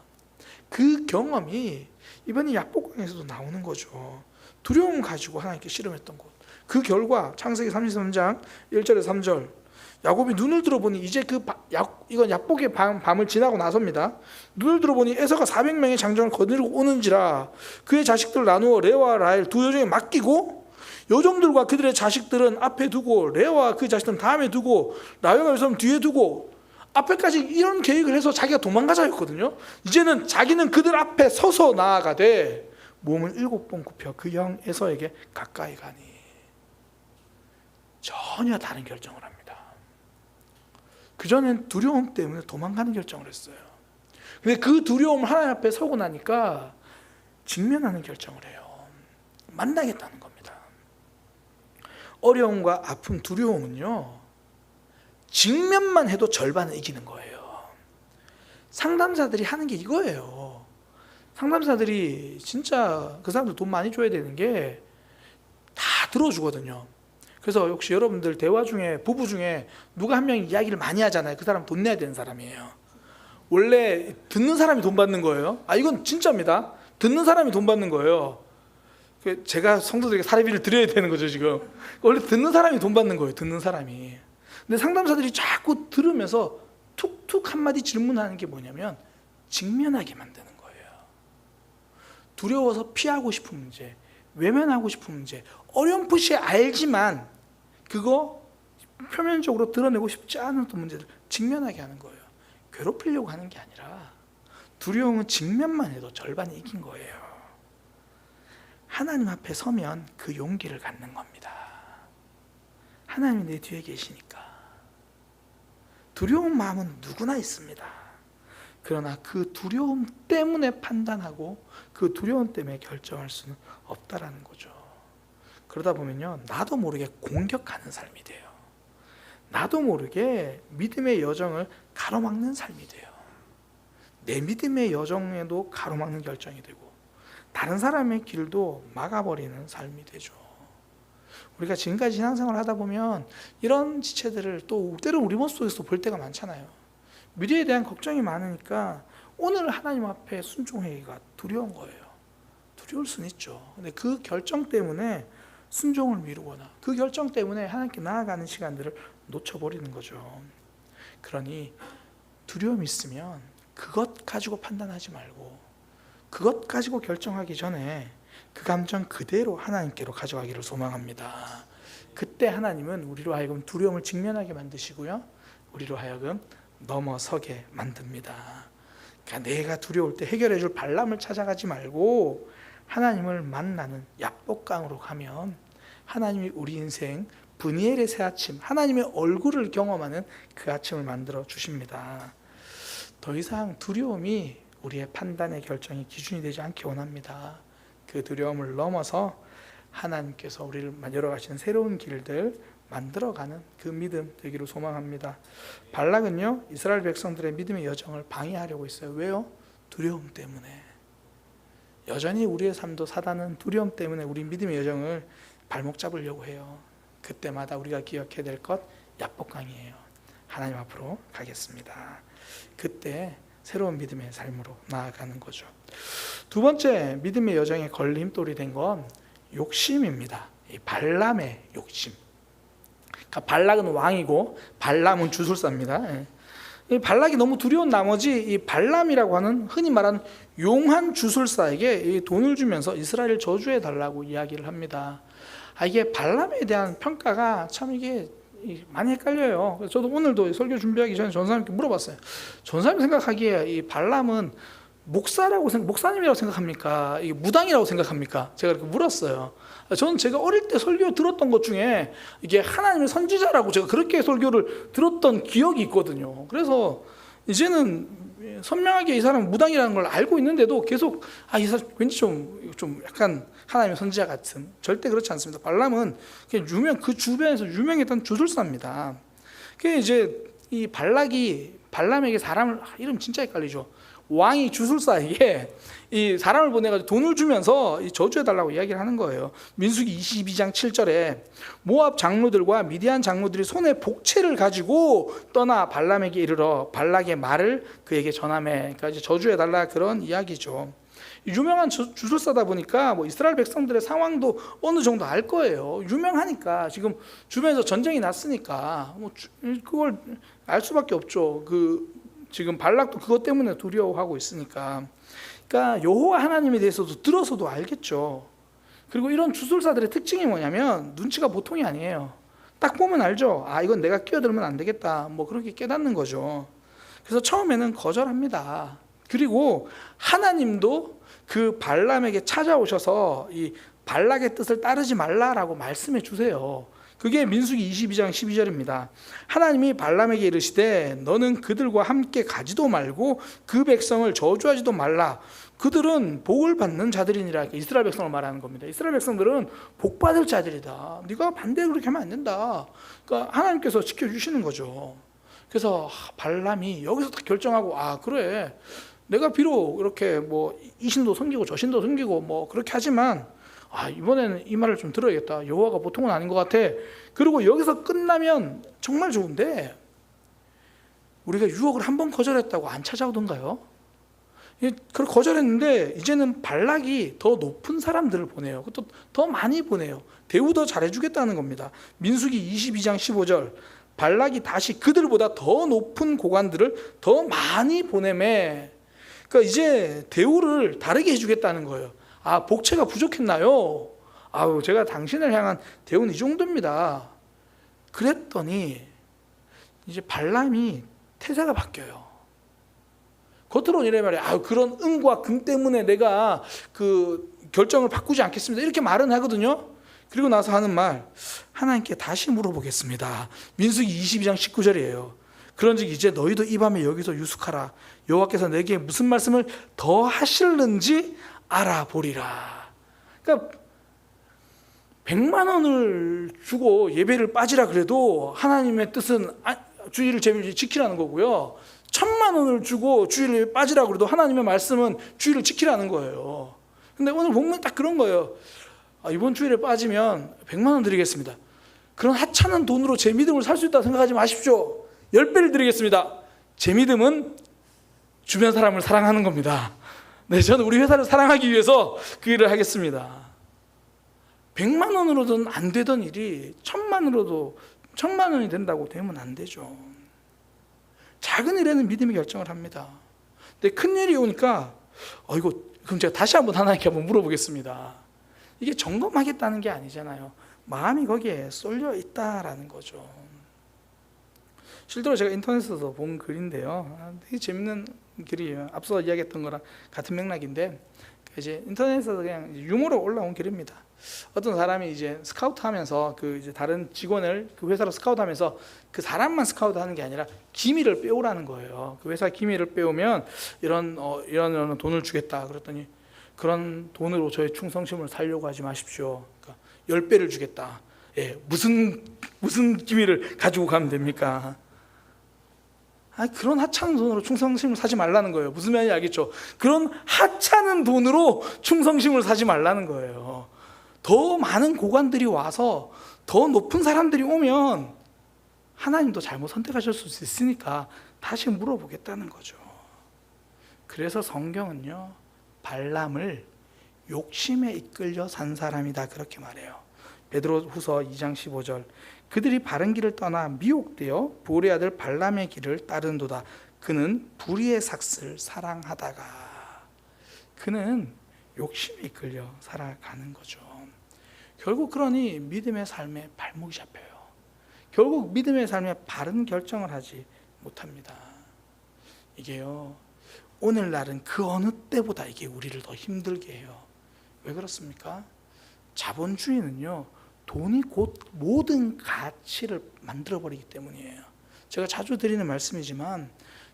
그 경험이 이번에 야복강에서도 나오는 거죠. 두려움 가지고 하나님께 씨름했던 곳. 그 결과 창세기 33장 1절에서 3절, 야곱이 눈을 들어보니 이제 이건 야복의 밤을 지나고 나서입니다. 눈을 들어보니 에서가 400명의 장정을 거느리고 오는지라 그의 자식들을 나누어 레아와 라헬 두 여종에 맡기고, 여종들과 그들의 자식들은 앞에 두고 레아와 그 자식들은 다음에 두고 라헬과 여성은 뒤에 두고, 앞에까지 이런 계획을 해서 자기가 도망가자 했거든요. 이제는 자기는 그들 앞에 서서 나아가되 몸을 7번 굽혀 그 형 에서에게 가까이 가니. 전혀 다른 결정을 합니다. 그전엔 두려움 때문에 도망가는 결정을 했어요. 근데 그 두려움을 하나님 앞에 서고 나니까 직면하는 결정을 해요. 만나겠다는 겁니다. 어려움과 아픔, 두려움은요, 직면만 해도 절반은 이기는 거예요. 상담사들이 하는 게 이거예요. 상담사들이 진짜 그 사람들 돈 많이 줘야 되는 게 다 들어주거든요. 그래서 혹시 여러분들 대화 중에, 부부 중에 누가 한 명이 이야기를 많이 하잖아요. 그 사람 돈 내야 되는 사람이에요. 원래 듣는 사람이 돈 받는 거예요. 이건 진짜입니다. 듣는 사람이 돈 받는 거예요. 제가 성도들에게 사례비를 드려야 되는 거죠, 지금. 원래 듣는 사람이 돈 받는 거예요, 듣는 사람이. 근데 상담사들이 자꾸 들으면서 툭툭 한마디 질문하는 게 뭐냐면 직면하게 만드는 거예요. 두려워서 피하고 싶은 문제, 외면하고 싶은 문제, 어렴풋이 알지만 그거 표면적으로 드러내고 싶지 않은 문제들 직면하게 하는 거예요. 괴롭히려고 하는 게 아니라 두려움은 직면만 해도 절반이 이긴 거예요. 하나님 앞에 서면 그 용기를 갖는 겁니다. 하나님이 내 뒤에 계시니까. 두려운 마음은 누구나 있습니다. 그러나 그 두려움 때문에 판단하고 그 두려움 때문에 결정할 수는 없다라는 거죠. 그러다 보면요, 나도 모르게 공격하는 삶이 돼요. 나도 모르게 믿음의 여정을 가로막는 삶이 돼요. 내 믿음의 여정에도 가로막는 결정이 되고 다른 사람의 길도 막아버리는 삶이 되죠. 우리가 지금까지 신앙생활을 하다 보면 이런 지체들을 또 때로 우리 모습 속에서 볼 때가 많잖아요. 미래에 대한 걱정이 많으니까 오늘 하나님 앞에 순종하기가 두려운 거예요. 두려울 수는 있죠. 근데 그 결정 때문에 순종을 미루거나 그 결정 때문에 하나님께 나아가는 시간들을 놓쳐버리는 거죠. 그러니 두려움이 있으면 그것 가지고 판단하지 말고 그것 가지고 결정하기 전에 그 감정 그대로 하나님께로 가져가기를 소망합니다. 그때 하나님은 우리로 하여금 두려움을 직면하게 만드시고요, 우리로 하여금 넘어서게 만듭니다. 그러니까 내가 두려울 때 해결해 줄 발람을 찾아가지 말고 하나님을 만나는 야복강으로 가면 하나님이 우리 인생 브니엘의 새 아침, 하나님의 얼굴을 경험하는 그 아침을 만들어 주십니다. 더 이상 두려움이 우리의 판단의 결정의 기준이 되지 않기 원합니다. 그 두려움을 넘어서 하나님께서 우리를 열어가시는 새로운 길들 만들어가는 그 믿음 되기를 소망합니다. 발락은요, 이스라엘 백성들의 믿음의 여정을 방해하려고 있어요. 왜요? 두려움 때문에. 여전히 우리의 삶도 사단은 두려움 때문에 우리 믿음의 여정을 발목 잡으려고 해요. 그때마다 우리가 기억해야 될 것 야복강이에요. 하나님 앞으로 가겠습니다. 그때 새로운 믿음의 삶으로 나아가는 거죠. 두 번째 믿음의 여정에 걸림돌이 된 건 욕심입니다. 이 발람의 욕심. 그러니까 발락은 왕이고 발람은 주술사입니다. 이 발락이 너무 두려운 나머지 이 발람이라고 하는 흔히 말하는 용한 주술사에게 이 돈을 주면서 이스라엘을 저주해 달라고 이야기를 합니다. 이게 발람에 대한 평가가 참 이게 많이 헷갈려요. 그래서 저도 오늘도 설교 준비하기 전에 전사님께 물어봤어요. 전사님 생각하기에 이 발람은 목사님이라고 생각합니까? 이게 무당이라고 생각합니까? 제가 이렇게 물었어요. 저는 제가 어릴 때 설교 들었던 것 중에 이게 하나님의 선지자라고 제가 그렇게 설교를 들었던 기억이 있거든요. 그래서 이제는 선명하게 이 사람은 무당이라는 걸 알고 있는데도 계속 이 사람 왠지 좀 약간 하나님의 선지자 같은, 절대 그렇지 않습니다. 발람은 그냥 그 주변에서 유명했던 주술사입니다. 그 이제 이 발람에게 사람을, 이름 진짜 헷갈리죠. 왕이 주술사에게 이 사람을 보내가지고 돈을 주면서 저주해달라고 이야기를 하는 거예요. 민수기 22장 7절에 모압 장로들과 미디안 장로들이 손에 복채를 가지고 떠나 발람에게 이르러 발락의 말을 그에게 전하매, 그러니까 이제 저주해달라 그런 이야기죠. 유명한 주술사다 보니까 이스라엘 백성들의 상황도 어느 정도 알 거예요. 유명하니까, 지금 주변에서 전쟁이 났으니까 그걸 알 수밖에 없죠. 지금 발락도 그것 때문에 두려워하고 있으니까. 그러니까 여호와 하나님에 대해서도 들어서도 알겠죠. 그리고 이런 주술사들의 특징이 뭐냐면 눈치가 보통이 아니에요. 딱 보면 알죠. 이건 내가 끼어들면 안 되겠다, 그렇게 깨닫는 거죠. 그래서 처음에는 거절합니다. 그리고 하나님도 그 발람에게 찾아오셔서 이 발락의 뜻을 따르지 말라라고 말씀해 주세요. 그게 민수기 22장 12절입니다. 하나님이 발람에게 이르시되 너는 그들과 함께 가지도 말고 그 백성을 저주하지도 말라. 그들은 복을 받는 자들이니라. 이스라엘 백성을 말하는 겁니다. 이스라엘 백성들은 복 받을 자들이다. 네가 반대 그렇게 하면 안 된다. 그러니까 하나님께서 지켜주시는 거죠. 그래서 발람이 여기서 딱 결정하고 그래, 내가 비록 이렇게 이 신도 섬기고 저 신도 섬기고 그렇게 하지만 이번에는 이 말을 좀 들어야겠다. 여호와가 보통은 아닌 것 같아. 그리고 여기서 끝나면 정말 좋은데, 우리가 유혹을 한 번 거절했다고 안 찾아오던가요? 그걸 거절했는데 이제는 발락이 더 높은 사람들을 보내요. 또 더 많이 보내요. 대우 더 잘해주겠다는 겁니다. 민수기 22장 15절 발락이 다시 그들보다 더 높은 고관들을 더 많이 보내매. 그러니까 이제 대우를 다르게 해주겠다는 거예요. 복채가 부족했나요? 제가 당신을 향한 대우는 이 정도입니다. 그랬더니 이제 발람이 태세가 바뀌어요. 겉으로는 이래 말이에요. 그런 은과 금 때문에 내가 그 결정을 바꾸지 않겠습니다, 이렇게 말은 하거든요. 그리고 나서 하는 말, 하나님께 다시 물어보겠습니다. 민수기 22장 19절이에요. 그런즉 이제 너희도 이 밤에 여기서 유숙하라. 여호와께서 내게 무슨 말씀을 더 하실는지 알아보리라. 그러니까 100만 원을 주고 예배를 빠지라 그래도 하나님의 뜻은 주의를 제일 지키라는 거고요. 1,000,000원을 주고 주일에 빠지라고 그래도 하나님의 말씀은 주일을 지키라는 거예요. 근데 오늘 본문이 딱 그런 거예요. 이번 주일에 빠지면 100,000원 드리겠습니다. 그런 하찮은 돈으로 제 믿음을 살 수 있다고 생각하지 마십시오. 10배를 드리겠습니다. 제 믿음은 주변 사람을 사랑하는 겁니다. 네, 저는 우리 회사를 사랑하기 위해서 그 일을 하겠습니다. 100,000원으로든 안 되던 일이 1,000,000원이 된다고 되면 안 되죠. 작은 일에는 믿음이 결정을 합니다. 근데 큰 일이 오니까 그럼 제가 다시 하나님께 한번 물어보겠습니다. 이게 점검하겠다는 게 아니잖아요. 마음이 거기에 쏠려 있다라는 거죠. 실제로 제가 인터넷에서 본 글인데요. 되게 재밌는 글이에요. 앞서 이야기했던 거랑 같은 맥락인데, 이제 인터넷에서 그냥 유머로 올라온 글입니다. 어떤 사람이 이제 스카우트하면서 이제 다른 직원을 그 회사로 스카우트하면서 그 사람만 스카우트하는 게 아니라 기밀을 빼오라는 거예요. 그 회사 기밀을 빼오면 이런 돈을 주겠다. 그랬더니 그런 돈으로 저의 충성심을 살려고 하지 마십시오. 그러니까 10배를 주겠다. 예, 무슨 기밀을 가지고 가면 됩니까? 그런 하찮은 돈으로 충성심을 사지 말라는 거예요. 무슨 말인지 알겠죠? 그런 하찮은 돈으로 충성심을 사지 말라는 거예요. 더 많은 고관들이 와서 더 높은 사람들이 오면 하나님도 잘못 선택하실 수 있으니까 다시 물어보겠다는 거죠. 그래서 성경은요, 발람을 욕심에 이끌려 산 사람이다 그렇게 말해요. 베드로후서 2장 15절, 그들이 바른 길을 떠나 미혹되어 보올의 아들 발람의 길을 따른도다. 그는 불의의 삭슬 사랑하다가, 그는 욕심에 이끌려 살아가는 거죠. 결국 그러니 믿음의 삶에 발목이 잡혀요. 결국 믿음의 삶에 바른 결정을 하지 못합니다. 이게요, 오늘날은 그 어느 때보다 이게 우리를 더 힘들게 해요. 왜 그렇습니까? 자본주의는요, 돈이 곧 모든 가치를 만들어버리기 때문이에요. 제가 자주 드리는 말씀이지만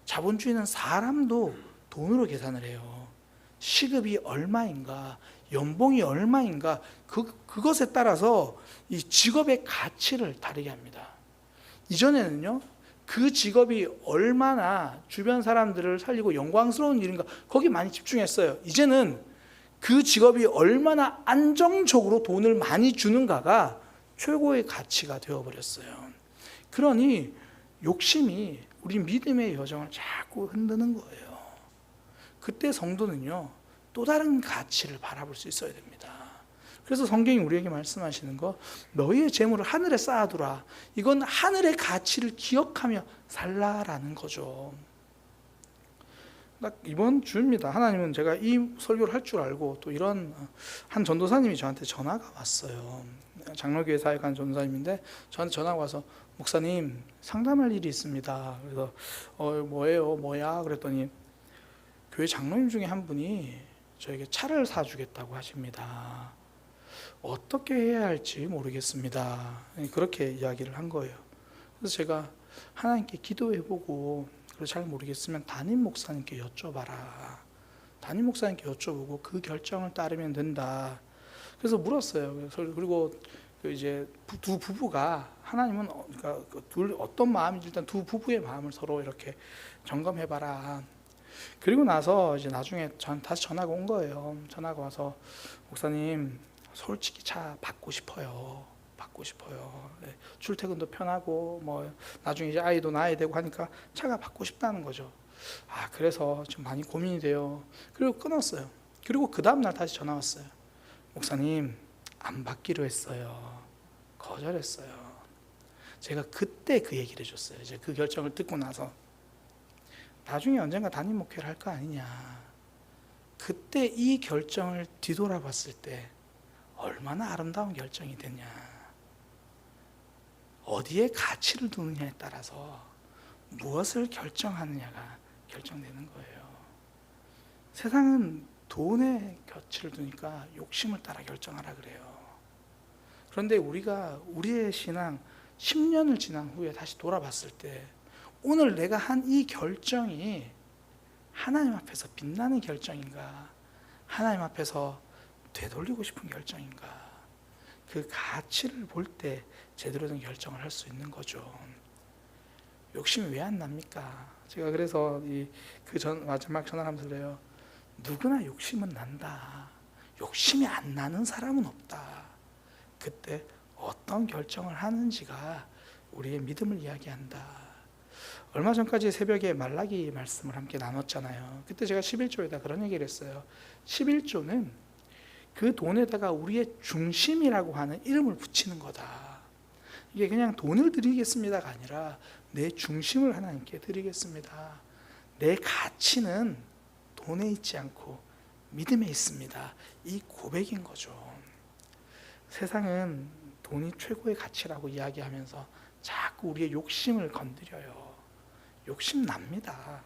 자본주의는 사람도 돈으로 계산을 해요. 시급이 얼마인가, 연봉이 얼마인가, 그것에 따라서 이 직업의 가치를 다르게 합니다. 이전에는요, 그 직업이 얼마나 주변 사람들을 살리고 영광스러운 일인가, 거기 많이 집중했어요. 이제는 그 직업이 얼마나 안정적으로 돈을 많이 주는가가 최고의 가치가 되어버렸어요. 그러니 욕심이 우리 믿음의 여정을 자꾸 흔드는 거예요. 그때 성도는요, 또 다른 가치를 바라볼 수 있어야 됩니다. 그래서 성경이 우리에게 말씀하시는 거, 너희의 재물을 하늘에 쌓아두라. 이건 하늘의 가치를 기억하며 살라라는 거죠. 딱 이번 주입니다. 하나님은 제가 이 설교를 할 줄 알고 또 이런 한 전도사님이 저한테 전화가 왔어요. 장로교회 사역하는 전도사님인데 저한테 전화가 와서, 목사님 상담할 일이 있습니다. 그래서 뭐야? 그랬더니 교회 장로님 중에 한 분이 저에게 차를 사주겠다고 하십니다. 어떻게 해야 할지 모르겠습니다. 그렇게 이야기를 한 거예요. 그래서 제가 하나님께 기도해보고, 그리고 잘 모르겠으면 담임 목사님께 여쭤봐라. 담임 목사님께 여쭤보고 그 결정을 따르면 된다. 그래서 물었어요. 그리고 이제 두 부부가, 하나님은 그러니까 둘 어떤 마음인지 일단 두 부부의 마음을 서로 이렇게 점검해봐라. 그리고 나서 이제 나중에 다시 전화가 온 거예요. 전화가 와서, 목사님 솔직히 차 받고 싶어요. 네, 출퇴근도 편하고 나중에 이제 아이도 낳아야 되고 하니까 차가 받고 싶다는 거죠. 그래서 좀 많이 고민이 돼요. 그리고 끊었어요. 그리고 그 다음 날 다시 전화 왔어요. 목사님 안 받기로 했어요. 거절했어요. 제가 그때 그 얘기를 해줬어요. 이제 그 결정을 듣고 나서, 나중에 언젠가 담임 목회를 할 거 아니냐. 그때 이 결정을 뒤돌아봤을 때 얼마나 아름다운 결정이 됐냐. 어디에 가치를 두느냐에 따라서 무엇을 결정하느냐가 결정되는 거예요. 세상은 돈에 가치를 두니까 욕심을 따라 결정하라 그래요. 그런데 우리가 우리의 신앙 10년을 지난 후에 다시 돌아봤을 때, 오늘 내가 한 이 결정이 하나님 앞에서 빛나는 결정인가, 하나님 앞에서 되돌리고 싶은 결정인가, 그 가치를 볼 때 제대로 된 결정을 할 수 있는 거죠. 욕심이 왜 안 납니까? 제가 그래서 마지막 전화하면서 그래요. 누구나 욕심은 난다. 욕심이 안 나는 사람은 없다. 그때 어떤 결정을 하는지가 우리의 믿음을 이야기한다. 얼마 전까지 새벽에 말라기 말씀을 함께 나눴잖아요. 그때 제가 11조에다 그런 얘기를 했어요. 11조는 그 돈에다가 우리의 중심이라고 하는 이름을 붙이는 거다. 이게 그냥 돈을 드리겠습니다가 아니라 내 중심을 하나님께 드리겠습니다. 내 가치는 돈에 있지 않고 믿음에 있습니다. 이 고백인 거죠. 세상은 돈이 최고의 가치라고 이야기하면서 자꾸 우리의 욕심을 건드려요. 욕심 납니다.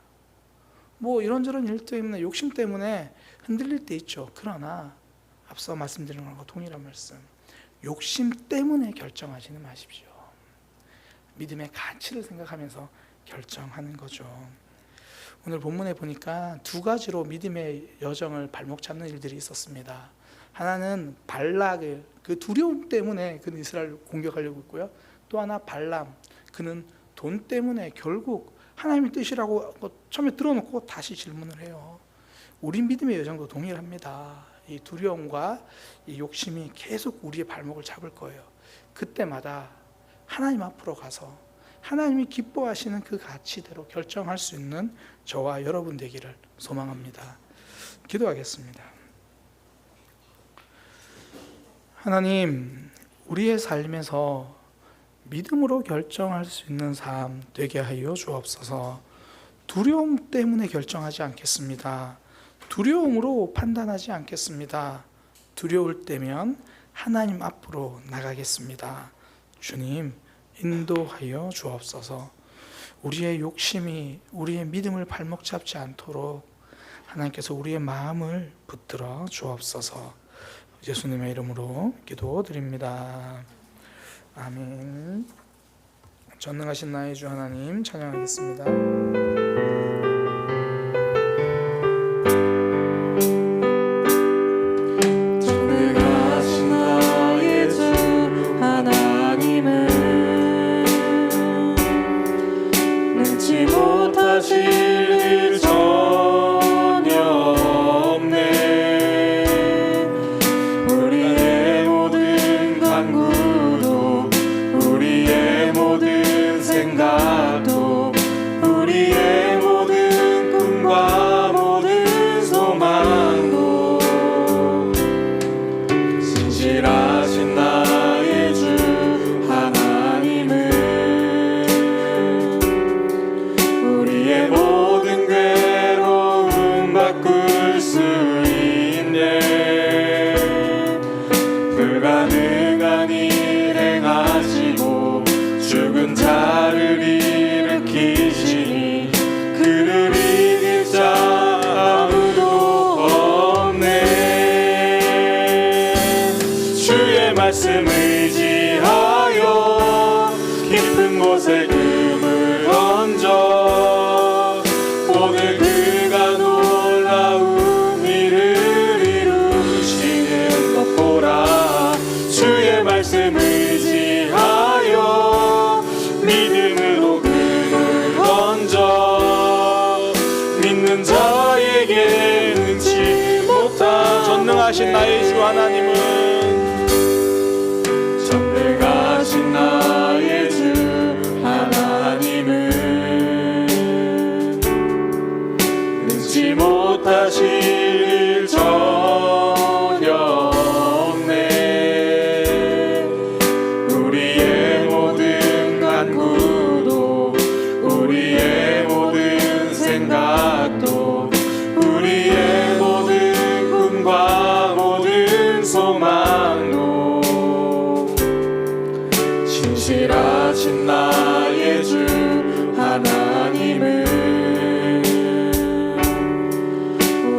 뭐 이런저런 일 때문에 욕심 때문에 흔들릴 때 있죠. 그러나 앞서 말씀드린 것과 동일한 말씀, 욕심 때문에 결정하지는 마십시오. 믿음의 가치를 생각하면서 결정하는 거죠. 오늘 본문에 보니까 두 가지로 믿음의 여정을 발목 잡는 일들이 있었습니다. 하나는 발락을, 그 두려움 때문에 그는 이스라엘을 공격하려고 했고요. 또 하나 발람, 그는 돈 때문에 결국 하나님의 뜻이라고 처음에 들어놓고 다시 질문을 해요. 우리 믿음의 여정도 동일합니다. 이 두려움과 이 욕심이 계속 우리의 발목을 잡을 거예요. 그때마다 하나님 앞으로 가서 하나님이 기뻐하시는 그 가치대로 결정할 수 있는 저와 여러분 되기를 소망합니다. 기도하겠습니다. 하나님, 우리의 삶에서 믿음으로 결정할 수 있는 삶 되게 하여 주옵소서. 두려움 때문에 결정하지 않겠습니다. 두려움으로 판단하지 않겠습니다. 두려울 때면 하나님 앞으로 나가겠습니다. 주님, 인도하여 주옵소서. 우리의 욕심이 우리의 믿음을 발목 잡지 않도록 하나님께서 우리의 마음을 붙들어 주옵소서. 예수님의 이름으로 기도드립니다. 아멘. 전능하신 나의 주 하나님 찬양하겠습니다. 전능하신 나의 주 하나님은 능치 못하실 일 전혀 없네. 우리의 모든 간구도 우리의 모든 생각도 우리의 모든 꿈과 모든 소망도 신실하신 나의 주 하나님은 우리의 모든 괴로움 바꿀 수 있네. 불가능한 일 행하시고 죽은 자를 일으키시니 그를 이길 자 아무도 없네. 주의 말씀 의지하여 깊은 곳에 금을 얹어 오늘 그가 놀라운 일을 이루시는 것 보라. 주의 말씀 의지하여 믿음으로 금을 얹어 믿는 자에게 능치 못한 전능하신 나의 주 하나님은 전능하신 나의 주 하나님은 능치 못하실 일 전혀 없네. 우리의 모든 간구도 우리의 모든 생각도 우리의 모든 꿈과 모든 소망도 신실하신 나의 주 하나님은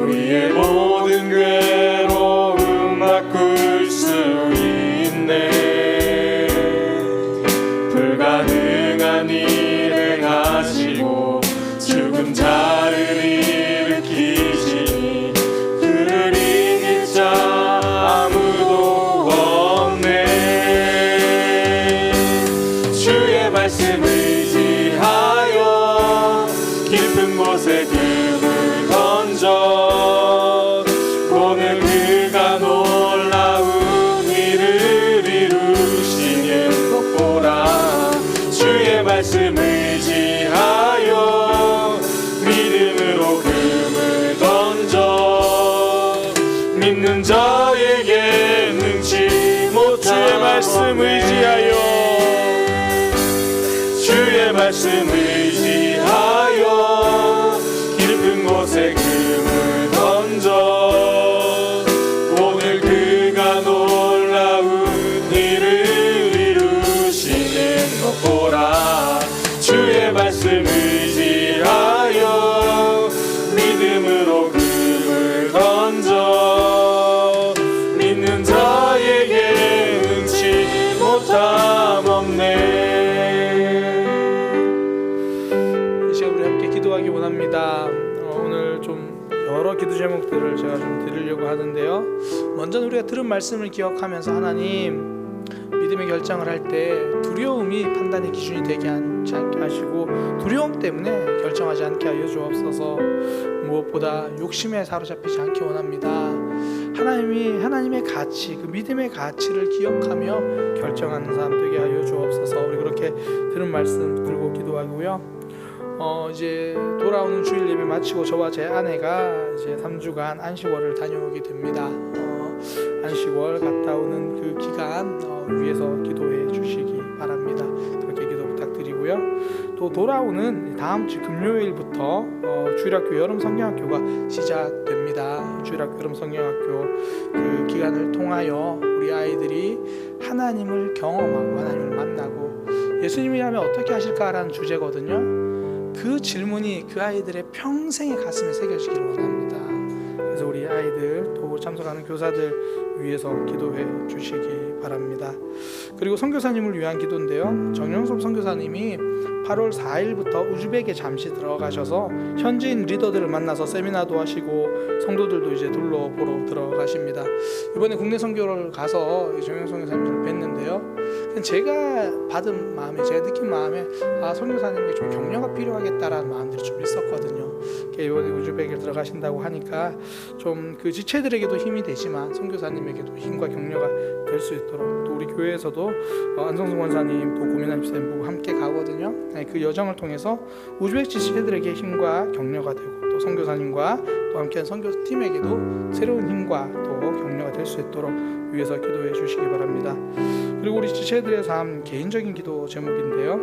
우리의 모든 괴로움 바꿀 수 있네. 불가능한 일 행하시고 죽은 자를 일으키시니 그를 이길 자 아무도 없네. 주의 말씀 의지하여 말씀 의지하여 깊은 곳에 금을 던져 오늘 그가 놀라운 일을 이루시는 것 보라. 주의 말씀 의지하여 믿음으로 금을 던져 믿는 자에게 능치 못함 없네. 이 시간 우리 함께 기도하기 원합니다. 오늘 좀 여러 기도 제목들을 제가 좀 드리려고 하는데요. 먼저 우리가 들은 말씀을 기억하면서 하나님 믿음의 결정을 할 때 두려움이 판단의 기준이 되지 않게 하시고 두려움 때문에 결정하지 않게 하여 주옵소서. 무엇보다 욕심에 사로잡히지 않기 원합니다. 하나님의 가치, 그 믿음의 가치를 기억하며 결정하는 사람 되게 하여 주옵소서. 우리 그렇게 들은 말씀 들고 기도하고요. 이제 돌아오는 주일 예배 마치고 저와 제 아내가 이제 3주간 안식월을 다녀오게 됩니다. 안식월 갔다 오는 그 기간 위해서 기도해 주시기 바랍니다. 그렇게 기도 부탁드리고요. 또 돌아오는 다음 주 금요일부터 주일학교 여름 성경학교가 시작됩니다. 주일학교 여름 성경학교 그 기간을 통하여 우리 아이들이 하나님을 경험하고 하나님을 만나고 예수님이라면 어떻게 하실까라는 주제거든요. 그 질문이 그 아이들의 평생의 가슴에 새겨지기를 원합니다. 그래서 우리 아이들 또 참석하는 교사들 위해서 기도해 주시기 바랍니다. 그리고 선교사님을 위한 기도인데요. 정영섭 선교사님이 8월 4일부터 우즈벡에 잠시 들어가셔서 현지인 리더들을 만나서 세미나도 하시고 성도들도 이제 둘러보러 들어가십니다. 이번에 국내 선교를 가서 정영섭 선교사님을 뵀는데요. 제가 받은 마음에, 제가 느낀 마음에 선교사님께 좀 격려가 필요하겠다라는 마음들이 좀 있었거든요. 이번에 우즈벡에 들어가신다고 하니까 좀 그 지체들에게도 힘이 되지만 선교사님에게도 힘과 격려가 될 수 있도록 또 우리 교회에서도 안성승 원사님 또 고민한 집사님 부부 함께 가거든요. 그 여정을 통해서 우즈벡 지체들에게 힘과 격려가 되고 또 선교사님과 또 함께한 선교팀에게도 새로운 힘과 또 격려가 될 수 있도록 위해서 기도해 주시기 바랍니다. 그리고 우리 지체들의 삶 개인적인 기도 제목인데요.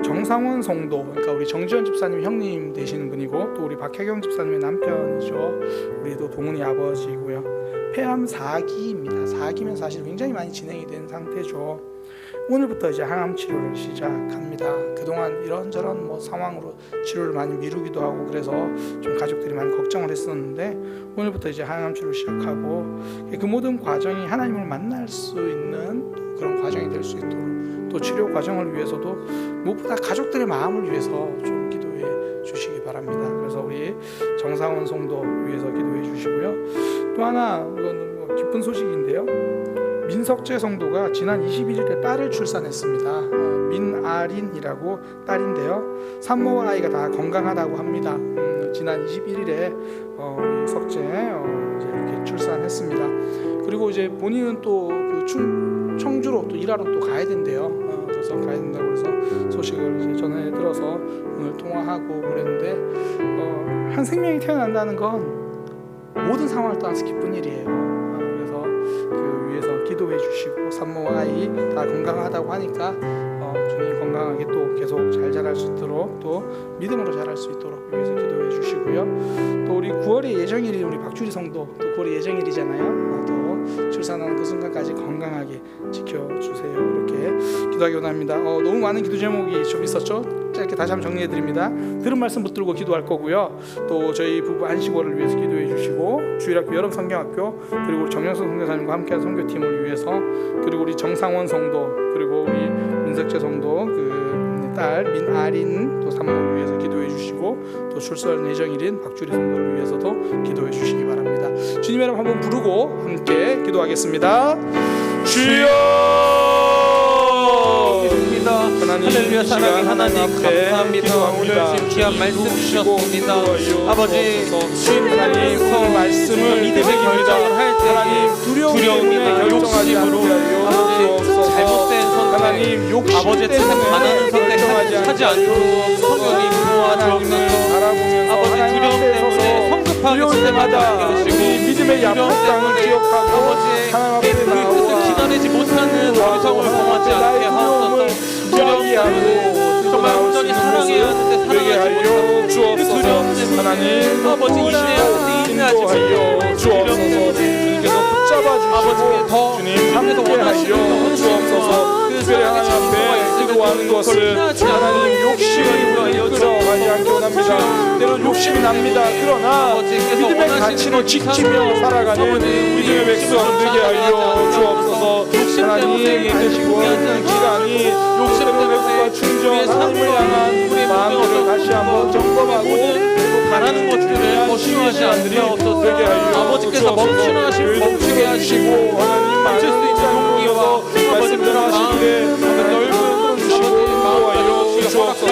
정상원 성도, 그러니까 우리 정지현 집사님 형님 되시는 분이고 또 우리 박혜경 집사님의 남편이죠. 우리도 동훈이 아버지이고요. 폐암 4기입니다. 4기면 사실 굉장히 많이 진행이 된 상태죠. 오늘부터 이제 항암 치료를 시작합니다. 그동안 이런저런 상황으로 치료를 많이 미루기도 하고 그래서 좀 가족들이 많이 걱정을 했었는데 오늘부터 이제 항암 치료를 시작하고 그 모든 과정이 하나님을 만날 수 있는 그런 과정이 될 수 있도록 또 치료 과정을 위해서도 무엇보다 가족들의 마음을 위해서 좀 기도해 주시기 바랍니다. 그래서 우리 정상원 성도 위해서 기도해 주시고요. 또 하나 이거는 기쁜 소식인데요. 민석재 성도가 지난 21일에 딸을 출산했습니다. 민아린이라고 딸인데요. 산모와 아이가 다 건강하다고 합니다. 지난 21일에 우리 석재 이제 이렇게 출산했습니다. 그리고 이제 본인은 또 그 청주로 또 일하러 또 가야 된대요. 그래서 가야 된다고 해서 소식을 이제 전해 들어서 오늘 통화하고 그랬는데 한 생명이 태어난다는 건 모든 상황을 떠나서 기쁜 일이에요. 그래서 그 위해서 기도해 주시고 산모와 아이 다 건강하다고 하니까 주님 건강하게 또 계속 잘 자랄 수 있도록 또 믿음으로 자랄 수 있도록 위해서 기도해 주시고요. 또 우리 9월의 예정일이 우리 박주리 성도 또 9월의 예정일이잖아요. 또 출산하는 그 순간까지 건강하게 지켜주세요. 이렇게 기도하기 원합니다. 너무 많은 기도 제목이 좀 있었죠? 짧게 다시 한번 정리해 드립니다. 들은 말씀 붙들고 기도할 거고요. 또 저희 부부 안식월을 위해서 기도해 주시고 주일학교 여름 성경학교 그리고 우리 정영선 선교사님과 함께한 선교팀을 위해서 그리고 우리 정상원 성도 그리고 우리 민석재 성도 그 딸 민아린 또 산모를 위해서 기도해 주시고 또 출산 예정일인 박주리 성도를 위해서도 기도해 주시기 바랍니다. 주님 이름 한번 부르고 함께 기도하겠습니다. 주여 하나님, 할렐루야 사랑의 하나님 감사합니다. 오늘 주님 귀한 말씀 주셨습니다. 아버지 하나님 그 말씀을 믿음의 결정을 할 때 두려움이나 욕심으로 잘못된 하나님 욕심 아버지의 뜻에 반하는 선택하지 않도록 성령님 도와주옵소서. 아버지 두려움 때문에 성급하게 때마다 여시고 믿음의 약속장을 기억하고 하나님 앞에 그 뜻을 나와 기다리지 못하는 어리석음을 범하지 않게 하옵소서. 두려움을 정말 온전히 사랑해야 하는데 사랑하지 주옵소서. 못하는 하나님 아버지 인내하는데 인내하지 인도하여 주옵소서. 주님께서 붙잡아 주시고 주님 함께하여 주옵소서. 특별히 하나님 앞에 기도하는 것을 하나님 욕심을 이끌어가지 않게 원합니다. 때론 욕심이 납니다. 그러나 믿음의 가치를 지키며 살아가는 믿음의 백성 되게 하여 주옵소서. 하나님 다시고 기간이 욕심으로 외국과 충전 하나님을 향한 마음들을 다시 한번 점검하고 바라는 것들을 거시하지 않게 없어서 되게 하여 아버지께서 멈추게 하시고 하나님 멈출 수 있는 용기와 말씀대로 하시기에 넓은 주시고 인도하여 주옵소서.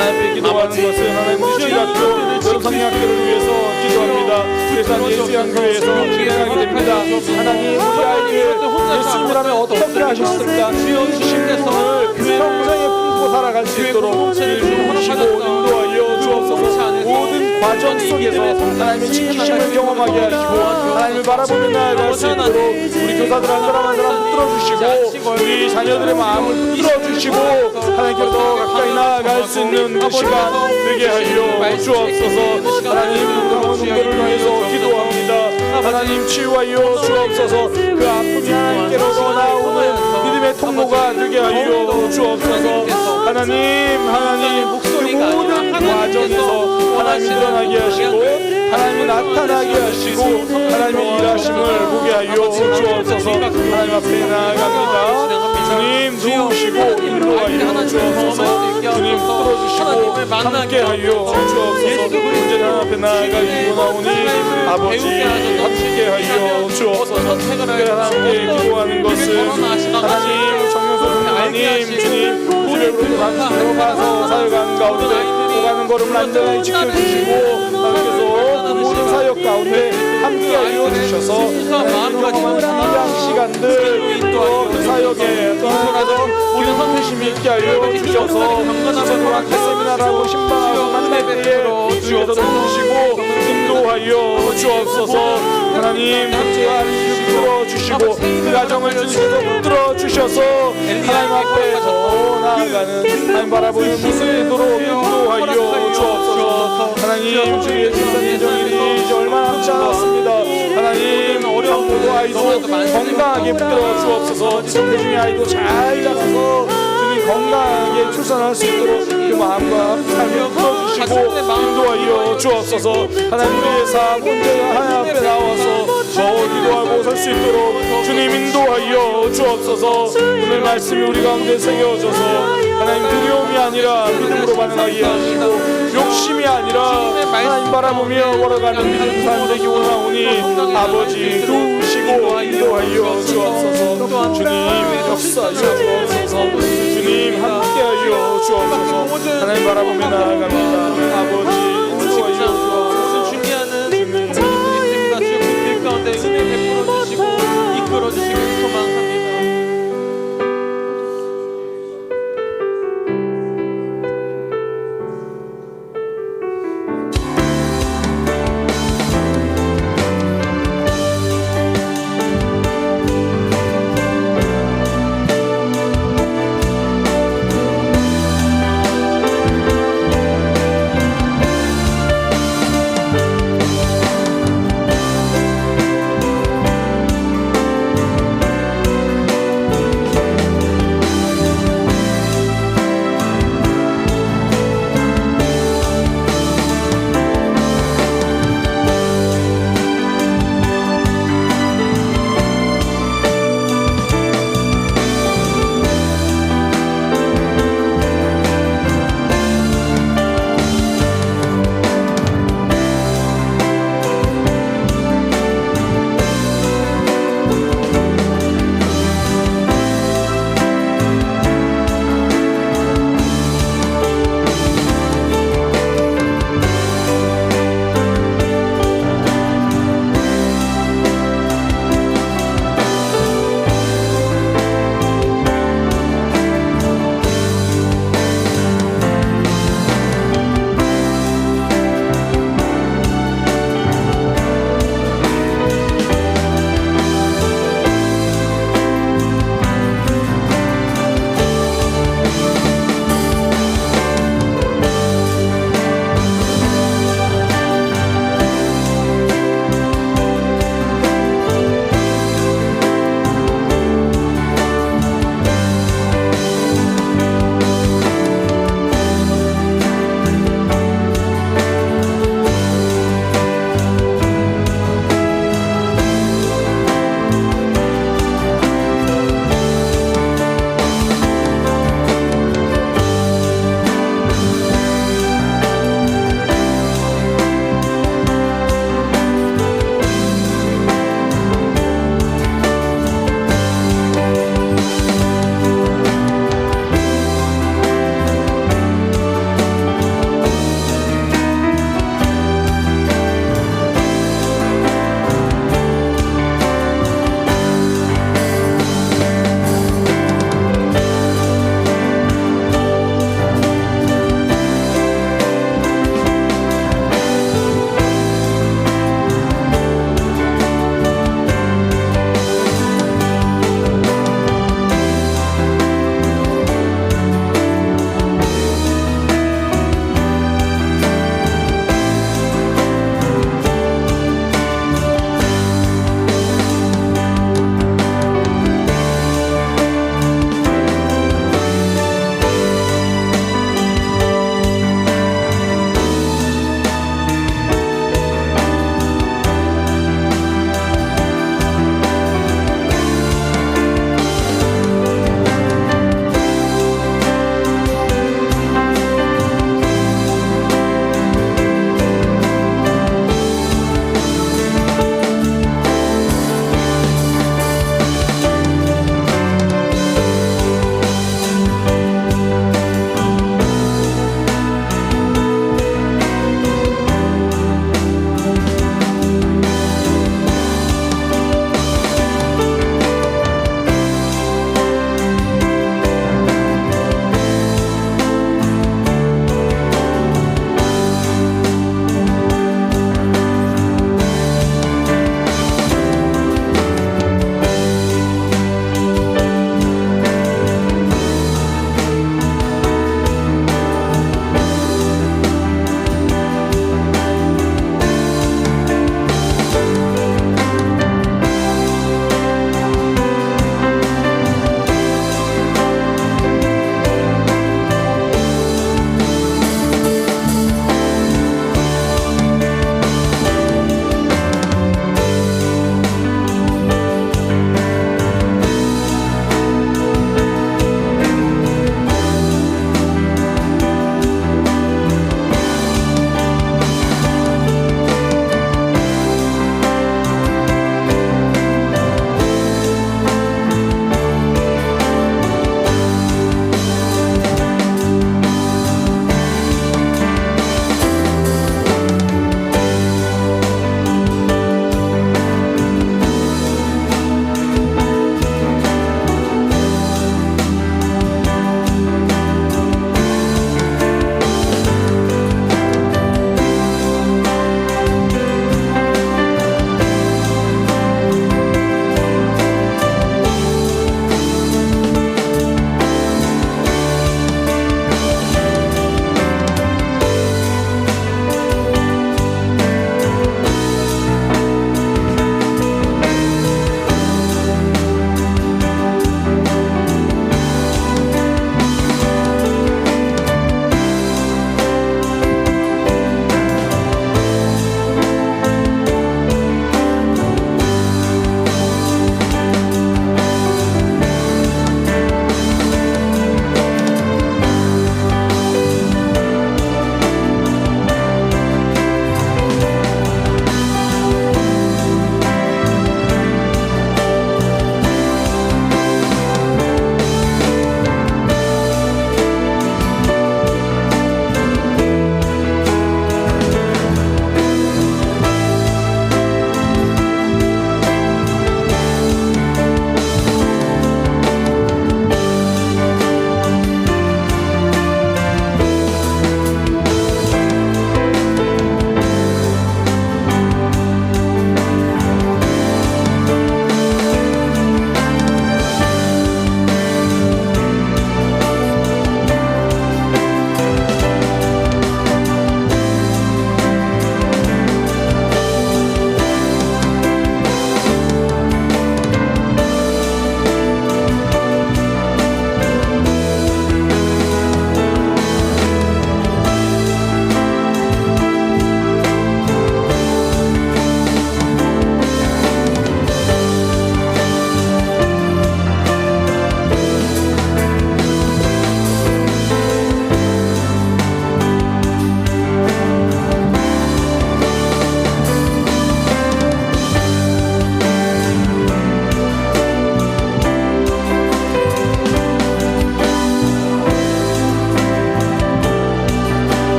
하나님께 기도하는 것은 하나님 우리 주일학교 여성학교를 위해서 기도합니다. 그래서 예수양교회에서 진행하게 됩니다. 하나님 우리 아이들 예수님이라면 어떻게 하셨을까? 주님께서 평생에 품고 살아갈 수 있도록 주시고 인도하여 주옵소서. 모든 과정 속에서 하나님의 지키심을 경험하게 하시고 하나님을 바라보며 나아갈 수 있도록 우리 교사들 한 사람 한 사람 붙들어주시고 우리 자녀들의 마음을 붙들어주시고 하나님께로 더 가까이 나아갈 수 있는 그 시간 되게 하여 주옵소서. 하나님 강원군들을 위해서 기도합니다. 하나님 치유하여 주옵소서. 그 아픔이 하나님께로서 나오는 믿음의 통로가 되게 하여 주옵소서. 하나님 그 모든 과정에서 하나님이 드러나게 하시고 하나님이 나타나게 하시고 하나님의 일하심을 보게 하여 주옵소서. 하나님 앞에 나아갑니다. 주님 도우시고 인도하여 주옵소서. 주님 풀어주시고 함께하여 주옵소서. 언제나 하나님 앞에 나아가기 원하오니 아버지 함께하여 주옵소서. 특별히 하나님께 기도하는 것은 하나님 정명선 하나님 주님 주례로 당신으로 가서 사역한 가운데 오가는 걸음을 안전하게 지켜주시고 하나님께서 그 모든 사역 가운데 함께하여 주셔서 경험한 귀한 시간들 또 그 사역에 떠나서 모든 선택심이 있게 하여 주셔서 저는 세미나라고 신방하고 만날 때에 주께서 도우시고 인도하여 주옵소서. 하나님 함께한 붙들어 주시고 그 가정을 주님께서 붙들어 주셔서 하나님 앞에 더 나아가는 하나님 바라보는 모습이 되도록 인도하여 주옵소서. 하나님 주의 출산 예정일이 이제 얼마 남지 않았습니다. 하나님 어려운 모든 아이도 건강하게 붙들어 주옵소서. 성대중의 아이도 잘 자라서 주님 건강하게 출산할 수 있도록 그 마음과 삶을 풀어주시고 인도하여 주옵소서. 하나님의 삶 언제나 하나님 앞에 나와서 더 기도하고 설 수 있도록 주님 인도하여 주옵소서. 오늘 말씀이 우리 가운데 새겨져서 하나님 두려움이 아니라 믿음으로 반응하게 하시고 욕심이 아니라 하나님 바라보며 걸어가는 믿음 삶 되기 원하오니 아버지 도우시고 인도하여 주옵소서. 주님 역사하여 주옵소서. 주님 함께하여 주옵소서.